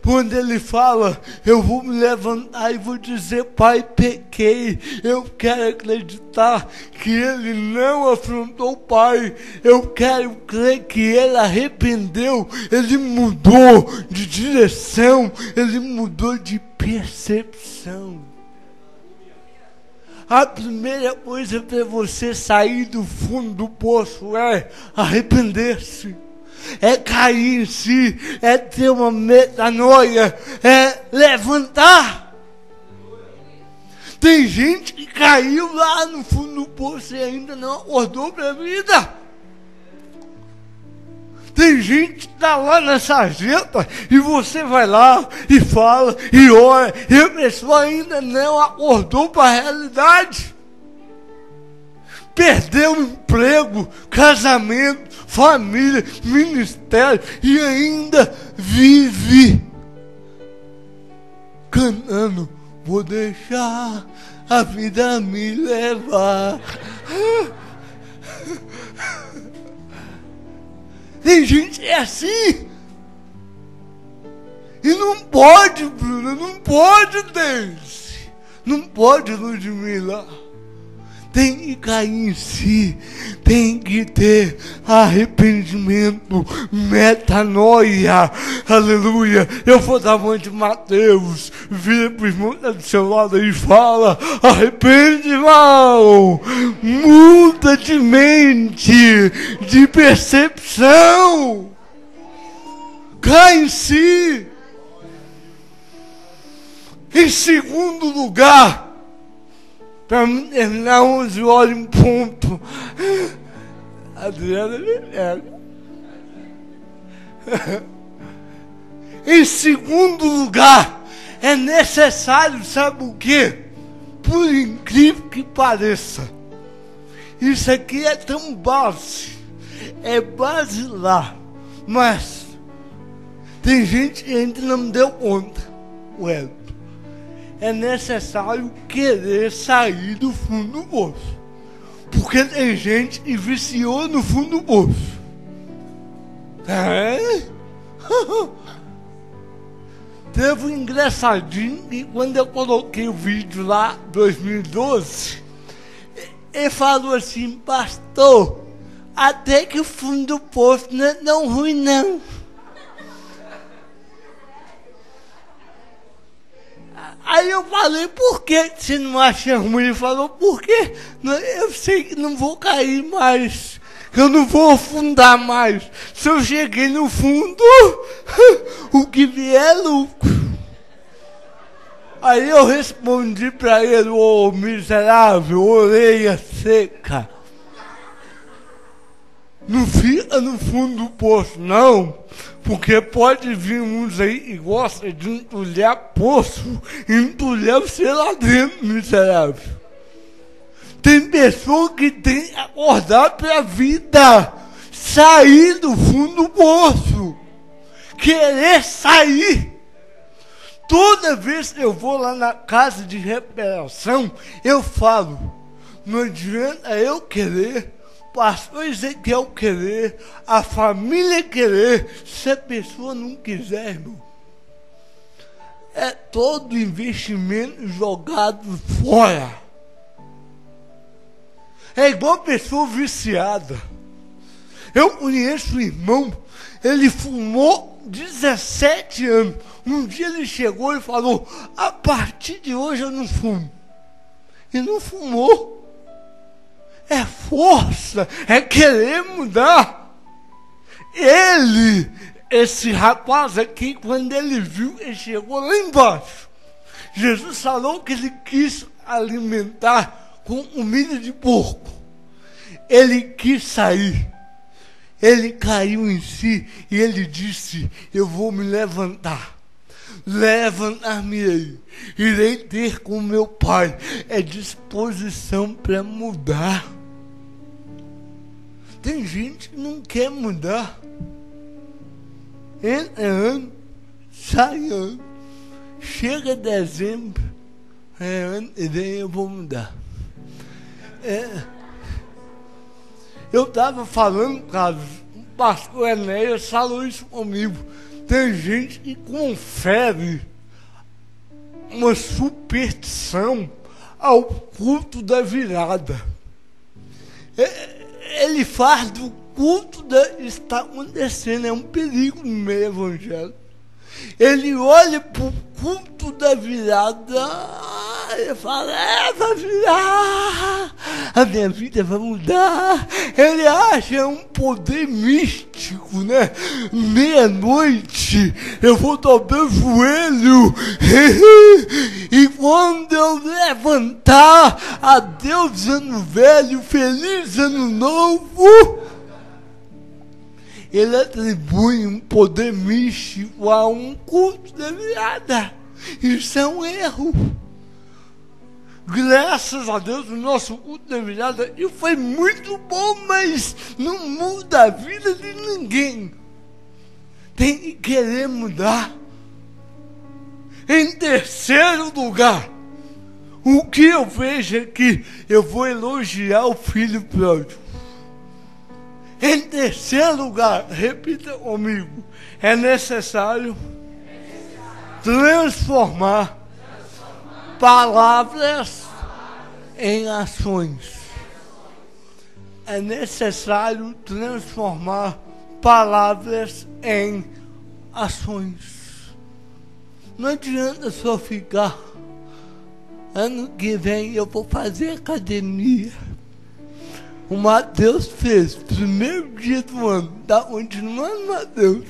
Quando ele fala, eu vou me levantar e vou dizer, Pai, pequei. Eu quero acreditar que ele não afrontou o Pai. Eu quero crer que ele arrependeu. Ele mudou de direção. Ele mudou de percepção. A primeira coisa para você sair do fundo do poço é arrepender-se. É cair em si, é ter uma metanoia, é levantar. Tem gente que caiu lá no fundo do poço e ainda não acordou para a vida. Tem gente que está lá na sarjeta e você vai lá e fala e ora e a pessoa ainda não acordou para a realidade. Perdeu emprego, casamento, família, ministério e ainda vive cantando, vou deixar a vida me levar. Tem gente que é assim. E não pode, Bruno, não pode, Deus. Não pode, Ludmila. Tem que cair em si, tem que ter arrependimento, metanoia, aleluia. Eu vou dar mão de Mateus, vira para o irmão do seu lado e fala, arrepende, irmão, muda de mente, de percepção, cai em si. Em segundo lugar, para mim terminar 11 horas em ponto. Adriana me pega. Em segundo lugar, é necessário, sabe o quê? Por incrível que pareça, isso aqui é tão base, é basilar, mas tem gente que ainda não me deu conta, Ué. É necessário querer sair do fundo do poço. Porque tem gente que viciou no fundo do poço. Teve um engraçadinho que quando eu coloquei o vídeo lá, 2012, ele falou assim, pastor, até que o fundo do poço não é tão ruim não. Aí eu falei, por que você não acha ruim? Ele falou, por quê? Eu sei que não vou cair mais, que eu não vou afundar mais. Se eu cheguei no fundo, o que vier é lucro. Aí eu respondi para ele, ô miserável, orelha seca. Não fica no fundo do poço, não. Porque pode vir uns aí que gostam de entulhar poço e entulhar você lá dentro, miserável. Tem pessoa que tem que acordar para a vida, sair do fundo do poço, querer sair. Toda vez que eu vou lá na casa de recuperação, eu falo, não adianta eu querer, pastor Ezequiel querer, a família querer, se a pessoa não quiser, irmão. É todo investimento jogado fora. É igual pessoa viciada. Eu conheço um irmão, ele fumou 17 anos. Um dia ele chegou e falou, a partir de hoje eu não fumo. E não fumou. É força, é querer mudar. Esse rapaz aqui, quando ele viu, ele chegou lá embaixo. Jesus falou que ele quis alimentar com comida de porco. Ele quis sair. Ele caiu em si e ele disse, eu vou me levantar. Levantar-me-ei, irei ter com meu Pai. É disposição para mudar. Tem gente que não quer mudar. Entra ano, sai ano. Chega dezembro, ano que vem eu vou mudar. Eu estava falando, Carlos, o pastor Enéas falou isso comigo. Tem gente que confere uma superstição ao culto da virada. Ele faz do culto da... Está acontecendo, é um perigo no meio evangélico. Ele olha para o culto da virada e fala, vai virar, a minha vida vai mudar. Ele acha um poder místico, né? Meia-noite eu vou dobrar o joelho e quando eu levantar, adeus ano velho, feliz ano novo. Ele atribui um poder místico a um culto da virada. Isso é um erro. Graças a Deus, o nosso culto da virada foi muito bom, mas não muda a vida de ninguém. Tem que querer mudar. Em terceiro lugar, o que eu vejo é que eu vou elogiar o filho pródigo. Em terceiro lugar, repita comigo, é necessário transformar palavras em ações. É necessário transformar palavras em ações. Não adianta só ficar, ano que vem eu vou fazer academia. O Mateus fez, primeiro dia do ano, tá continuando, Mateus?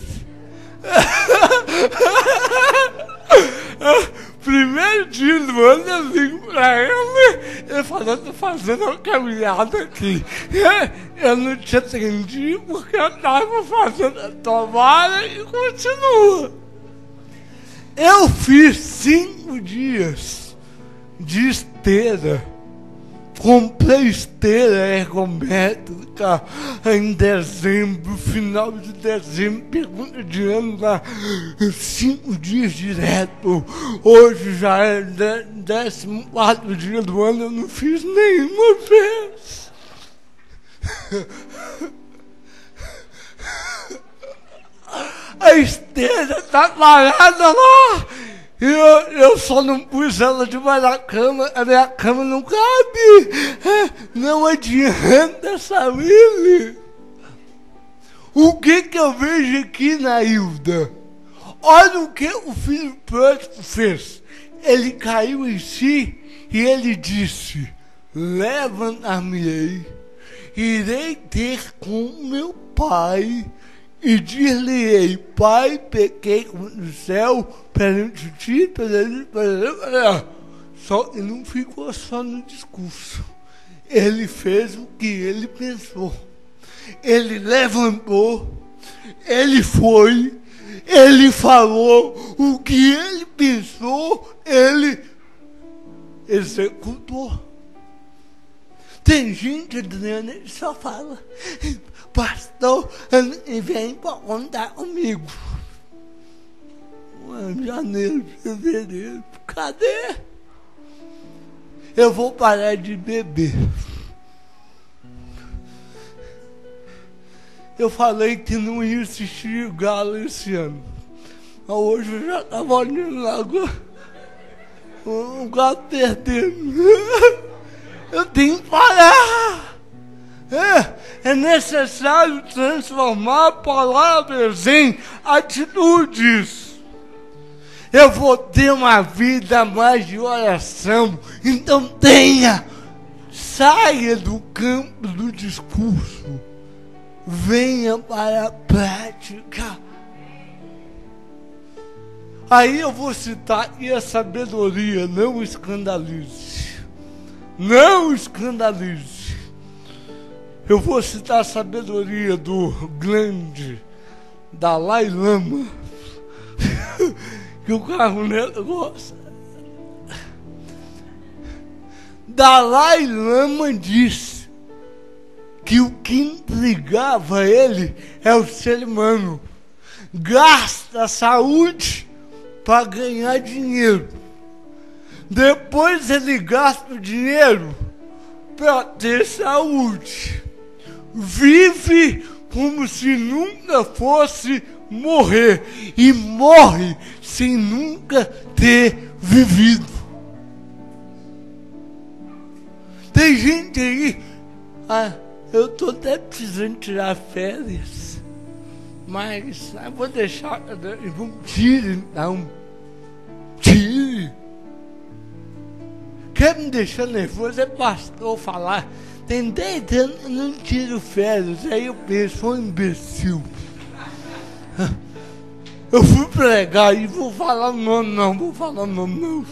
Primeiro dia do ano eu ligo pra ele falou, eu tô fazendo uma caminhada aqui. Eu não te atendi porque eu tava fazendo a tomada e continua. Eu fiz 5 dias de esteira. Comprei esteira ergométrica em dezembro, final de dezembro, pergunta de ano lá, 5 dias direto. Hoje já é 14º dia do ano, eu não fiz nenhuma vez. A esteira tá parada lá. Eu só não pus ela debaixo da cama, a minha cama não cabe. Não adianta, Samile. O que eu vejo aqui na Hilda? Olha o que o filho pródigo fez. Ele caiu em si e ele disse, levantar-me-ei, irei ter com meu pai e dir-lhe-ei, pai, pequei contra o céu, perante ti, só que não ficou só no discurso. Ele fez o que ele pensou. Ele levantou, ele foi, ele falou o que ele pensou, ele executou. Tem gente dizendo, ele só fala, pastor, ano que vem para contar comigo. Janeiro, fevereiro, cadê? Eu vou parar de beber. Eu falei que não ia assistir o Galo esse ano. Mas hoje eu já estava olhando lá agora. O Galo perdendo. Eu tenho que parar. É necessário transformar palavras em atitudes. Eu vou ter uma vida mais de oração. Então saia do campo do discurso. Venha para a prática. Aí eu vou citar aqui a sabedoria, não escandalize. Não escandalize. Eu vou citar a sabedoria do grande Dalai Lama, que o Carronelo gosta. Dalai Lama disse que o que intrigava ele é o ser humano. Gasta a saúde para ganhar dinheiro. Depois ele gasta o dinheiro para ter saúde. Vive como se nunca fosse morrer. E morre sem nunca ter vivido. Tem gente aí, eu estou até precisando tirar férias, mas eu vou deixar, não tire não, tire. Quer me deixar nervoso é pastor falar, tem 10 anos eu não tiro férias, aí eu penso, sou um imbecil. Eu fui pregar e vou falar o nome não.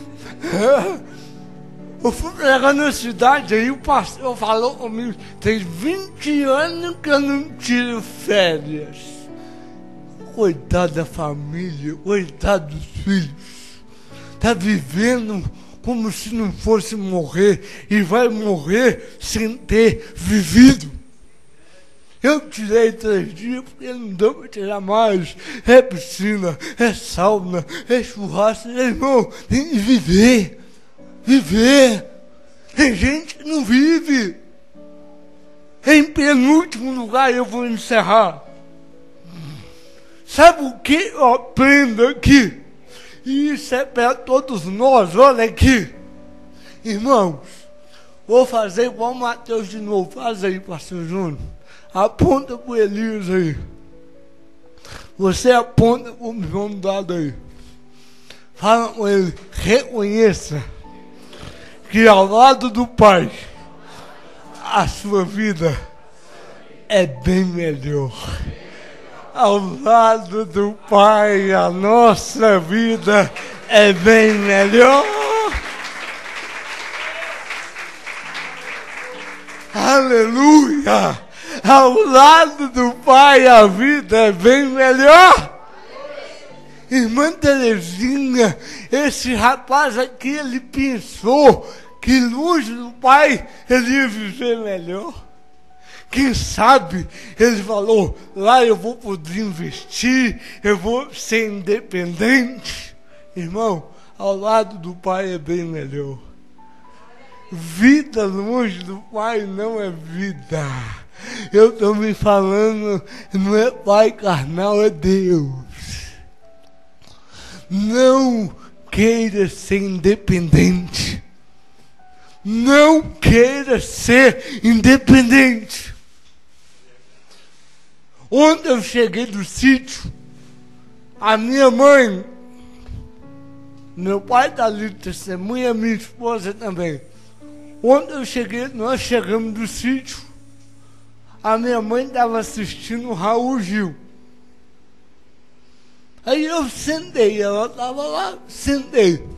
Eu fui pregar na cidade, aí o pastor falou comigo, tem 20 anos que eu não tiro férias. Coitado da família, coitado dos filhos. Está vivendo como se não fosse morrer e vai morrer sem ter vivido. Eu tirei 3 dias porque não deu para tirar mais. É piscina, é sauna, é churrasco, irmão, tem que viver. Viver. Tem gente que não vive. Em penúltimo lugar, eu vou encerrar. Sabe o que eu aprendo aqui? E isso é para todos nós, olha aqui. Irmãos, vou fazer igual o Mateus de novo. Faz aí, pastor Júnior. Aponta para o Elias aí. Você aponta para o João Dado aí. Fala com ele, reconheça que ao lado do Pai, a sua vida é bem melhor. Ao lado do Pai, a nossa vida é bem melhor. Aleluia! Ao lado do Pai, a vida é bem melhor. Irmã Terezinha, esse rapaz aqui, ele pensou que longe do Pai ele ia viver melhor. Quem sabe, ele falou, lá eu vou poder investir, eu vou ser independente. Irmão, ao lado do Pai é bem melhor. Vida longe do Pai não é vida. Eu estou me falando, não é Pai carnal, é Deus. Não queira ser independente. Não queira ser independente. Ontem eu cheguei do sítio, a minha mãe, meu pai está ali de testemunha, minha esposa também. Ontem eu cheguei, nós chegamos do sítio, a minha mãe estava assistindo o Raul Gil. Aí eu sentei, ela estava lá, sentei.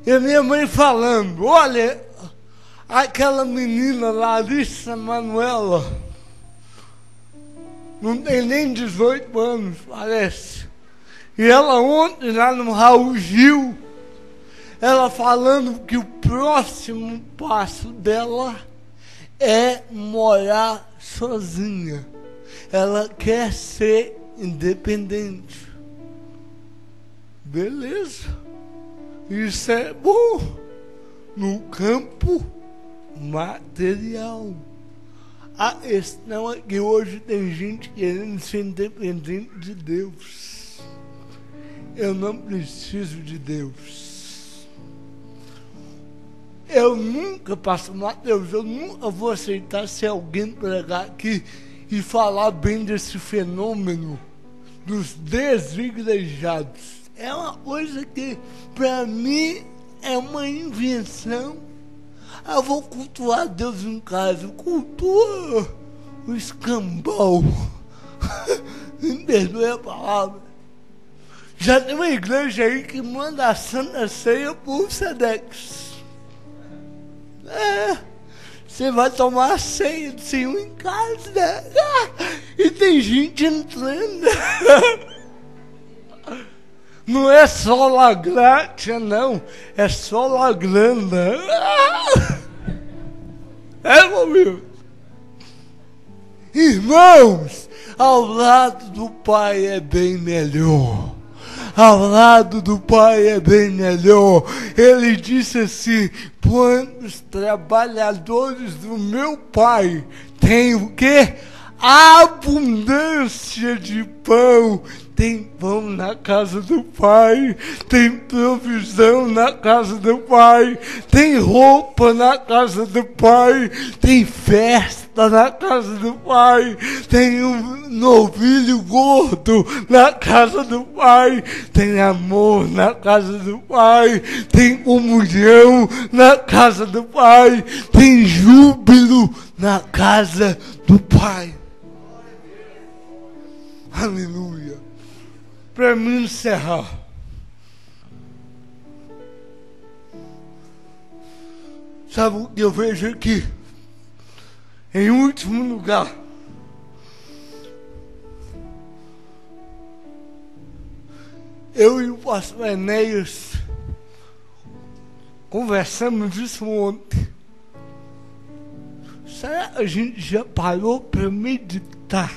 E a minha mãe falando, olha, aquela menina Larissa Manoela, não tem nem 18 anos, parece. E ela ontem, lá no Raul Gil, ela falando que o próximo passo dela é morar sozinha. Ela quer ser independente. Beleza. Isso é bom no campo material. A questão é que hoje tem gente querendo ser independente de Deus. Eu não preciso de Deus. Eu nunca, pastor Mateus, eu nunca vou aceitar se alguém pregar aqui e falar bem desse fenômeno dos desigrejados. É uma coisa que, para mim, é uma invenção. Eu vou cultuar Deus em casa. Cultua o escambau. Me perdoe a palavra. Já tem uma igreja aí que manda a Santa Ceia por Sedex. Você vai tomar a ceia do Senhor em casa, né? E tem gente entrando. Não é só la gratia, não. É só la grana. É, meu amigo. Irmãos, ao lado do Pai é bem melhor. Ao lado do Pai é bem melhor. Ele disse assim: quantos trabalhadores do meu Pai têm o quê? Abundância de pão. Tem pão na casa do Pai, tem provisão na casa do Pai, tem roupa na casa do Pai, tem festa na casa do Pai, tem um novilho gordo na casa do Pai, tem amor na casa do Pai, tem comunhão na casa do Pai, tem júbilo na casa do Pai. Aleluia. Para mim encerrar, sabe o que eu vejo aqui? Em último lugar, eu e o pastor Enéas conversamos isso ontem. Será que a gente já parou para meditar?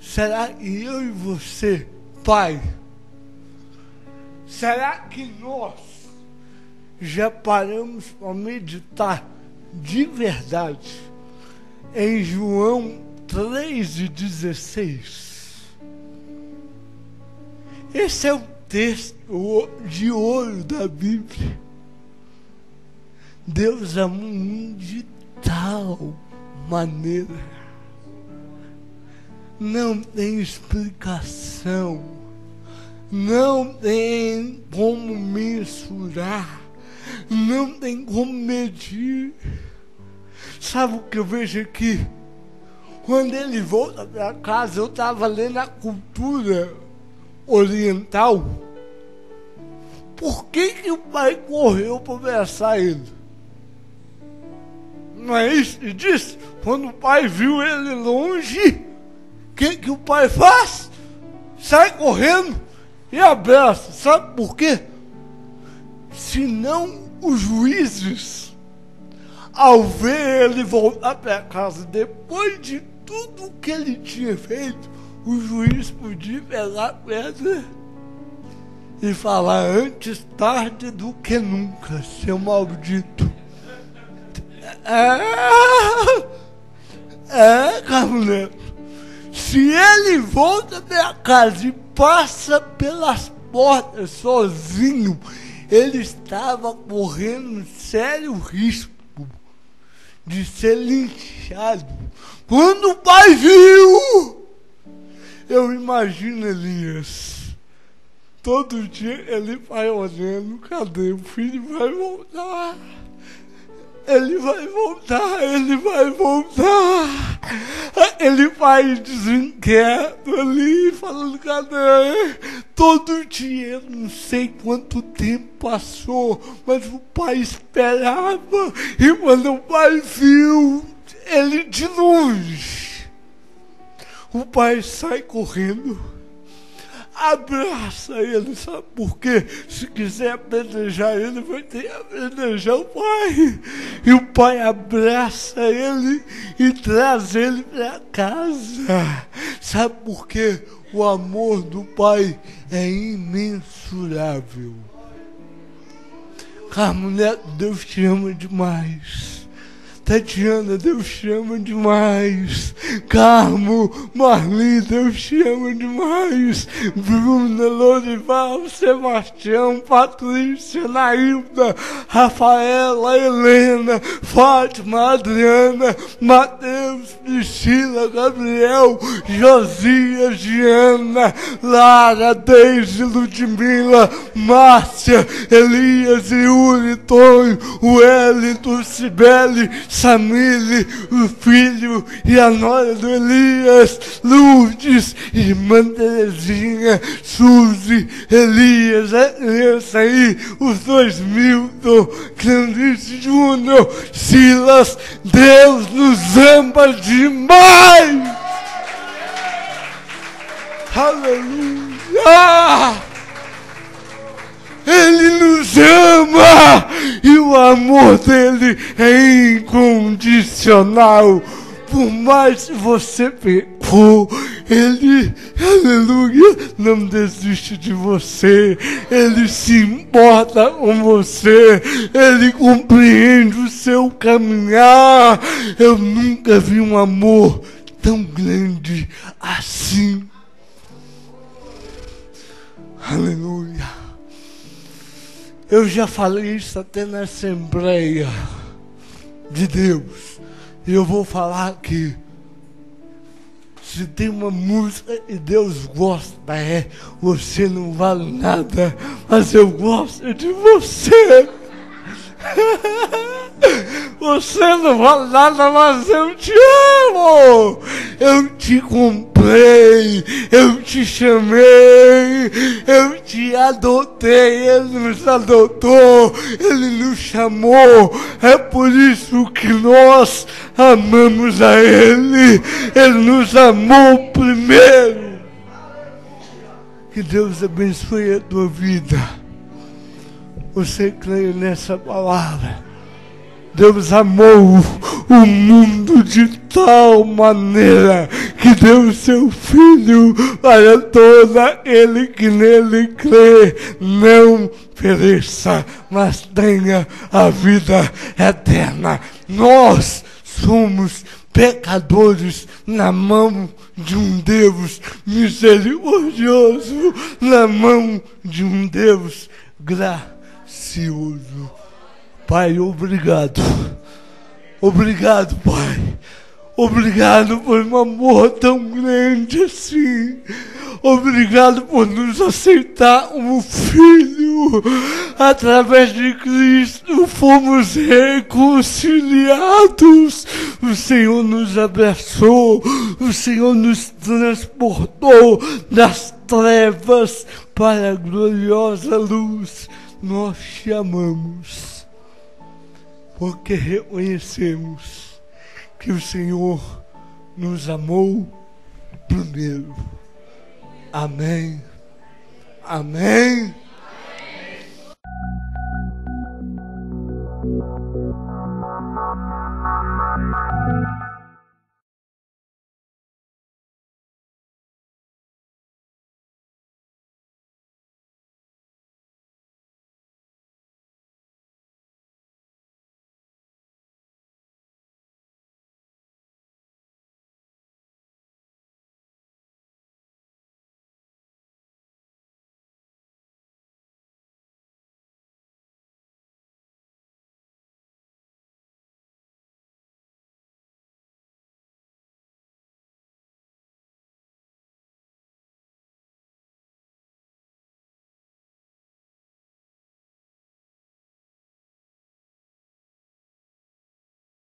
Será que eu e você, Pai, será que nós já paramos para meditar de verdade em João 3,16? Esse é o texto de ouro da Bíblia. Deus amou o mundo de tal maneira. Não tem explicação, não tem como mensurar, não tem como medir. Sabe o que eu vejo aqui? Quando ele volta para casa, eu estava lendo a cultura oriental. Por que o pai correu para abraçar ele? Não é isso que disse? Quando o pai viu ele longe, o que o pai faz? Sai correndo e abraça. Sabe por quê? Senão os juízes, ao ver ele voltar para casa, depois de tudo que ele tinha feito, o juiz podia pegar a pedra e falar: antes tarde do que nunca, seu maldito. Carlos Neto. Se ele volta para casa e passa pelas portas sozinho, ele estava correndo sério risco de ser linchado. Quando o pai viu, eu imagino Elias, todo dia ele vai olhando: cadê o filho? Vai voltar. Ele vai voltar, ele vai voltar. Ele vai desinquieto ali, falando: cadê? Todo dia, não sei quanto tempo passou, mas o pai esperava. E quando o pai viu ele de longe, o pai sai correndo, abraça ele. Sabe por quê? Se quiser apedrejar ele, vai ter que apedrejar o pai. E o pai abraça ele e traz ele para casa. Sabe por quê? O amor do pai é imensurável. Carlos, Deus te ama demais. Tatiana, Deus te ama demais. Carmo, Marli, Deus te ama demais. Bruna, Lorival, Sebastião, Patrícia, Nailda, Rafaela, Helena, Fátima, Adriana, Mateus, Priscila, Gabriel, Josias, Diana, Lara, Deise, Ludmila, Márcia, Elias, Yuri, Tonho, Wellington, Cibele, Samile, o filho e a nora do Elias, Lourdes, irmã Terezinha, Suzy, Elias, a criança aí, os dois Milton, Clandice Júnior, Silas. Deus nos ama demais! Aleluia! Ele nos ama e o amor dele é incondicional. Por mais que você pecou, ele, aleluia, não desiste de você. Ele se importa com você. Ele compreende o seu caminhar. Eu nunca vi um amor tão grande assim. Aleluia. Eu já falei isso até na Assembleia de Deus. E eu vou falar aqui. Se tem uma música e Deus gosta, é Você Não Vale Nada, mas eu gosto de você. Você não vale nada, mas eu te amo. Eu te comprei, eu te chamei, eu te adotei. Ele nos adotou, Ele nos chamou. É por isso que nós amamos a Ele. Ele nos amou primeiro. Que Deus abençoe a tua vida. Você crê nessa palavra? Deus amou o mundo de tal maneira que deu o seu Filho para todo aquele que nele crê, não pereça, mas tenha a vida eterna. Nós somos pecadores na mão de um Deus misericordioso, na mão de um Deus gracioso. Pai, obrigado. Obrigado, Pai. Obrigado por um amor tão grande assim. Obrigado por nos aceitar como filho. Através de Cristo fomos reconciliados. O Senhor nos abraçou. O Senhor nos transportou das trevas para a gloriosa luz. Nós te amamos, porque reconhecemos que o Senhor nos amou primeiro. Amém. Amém.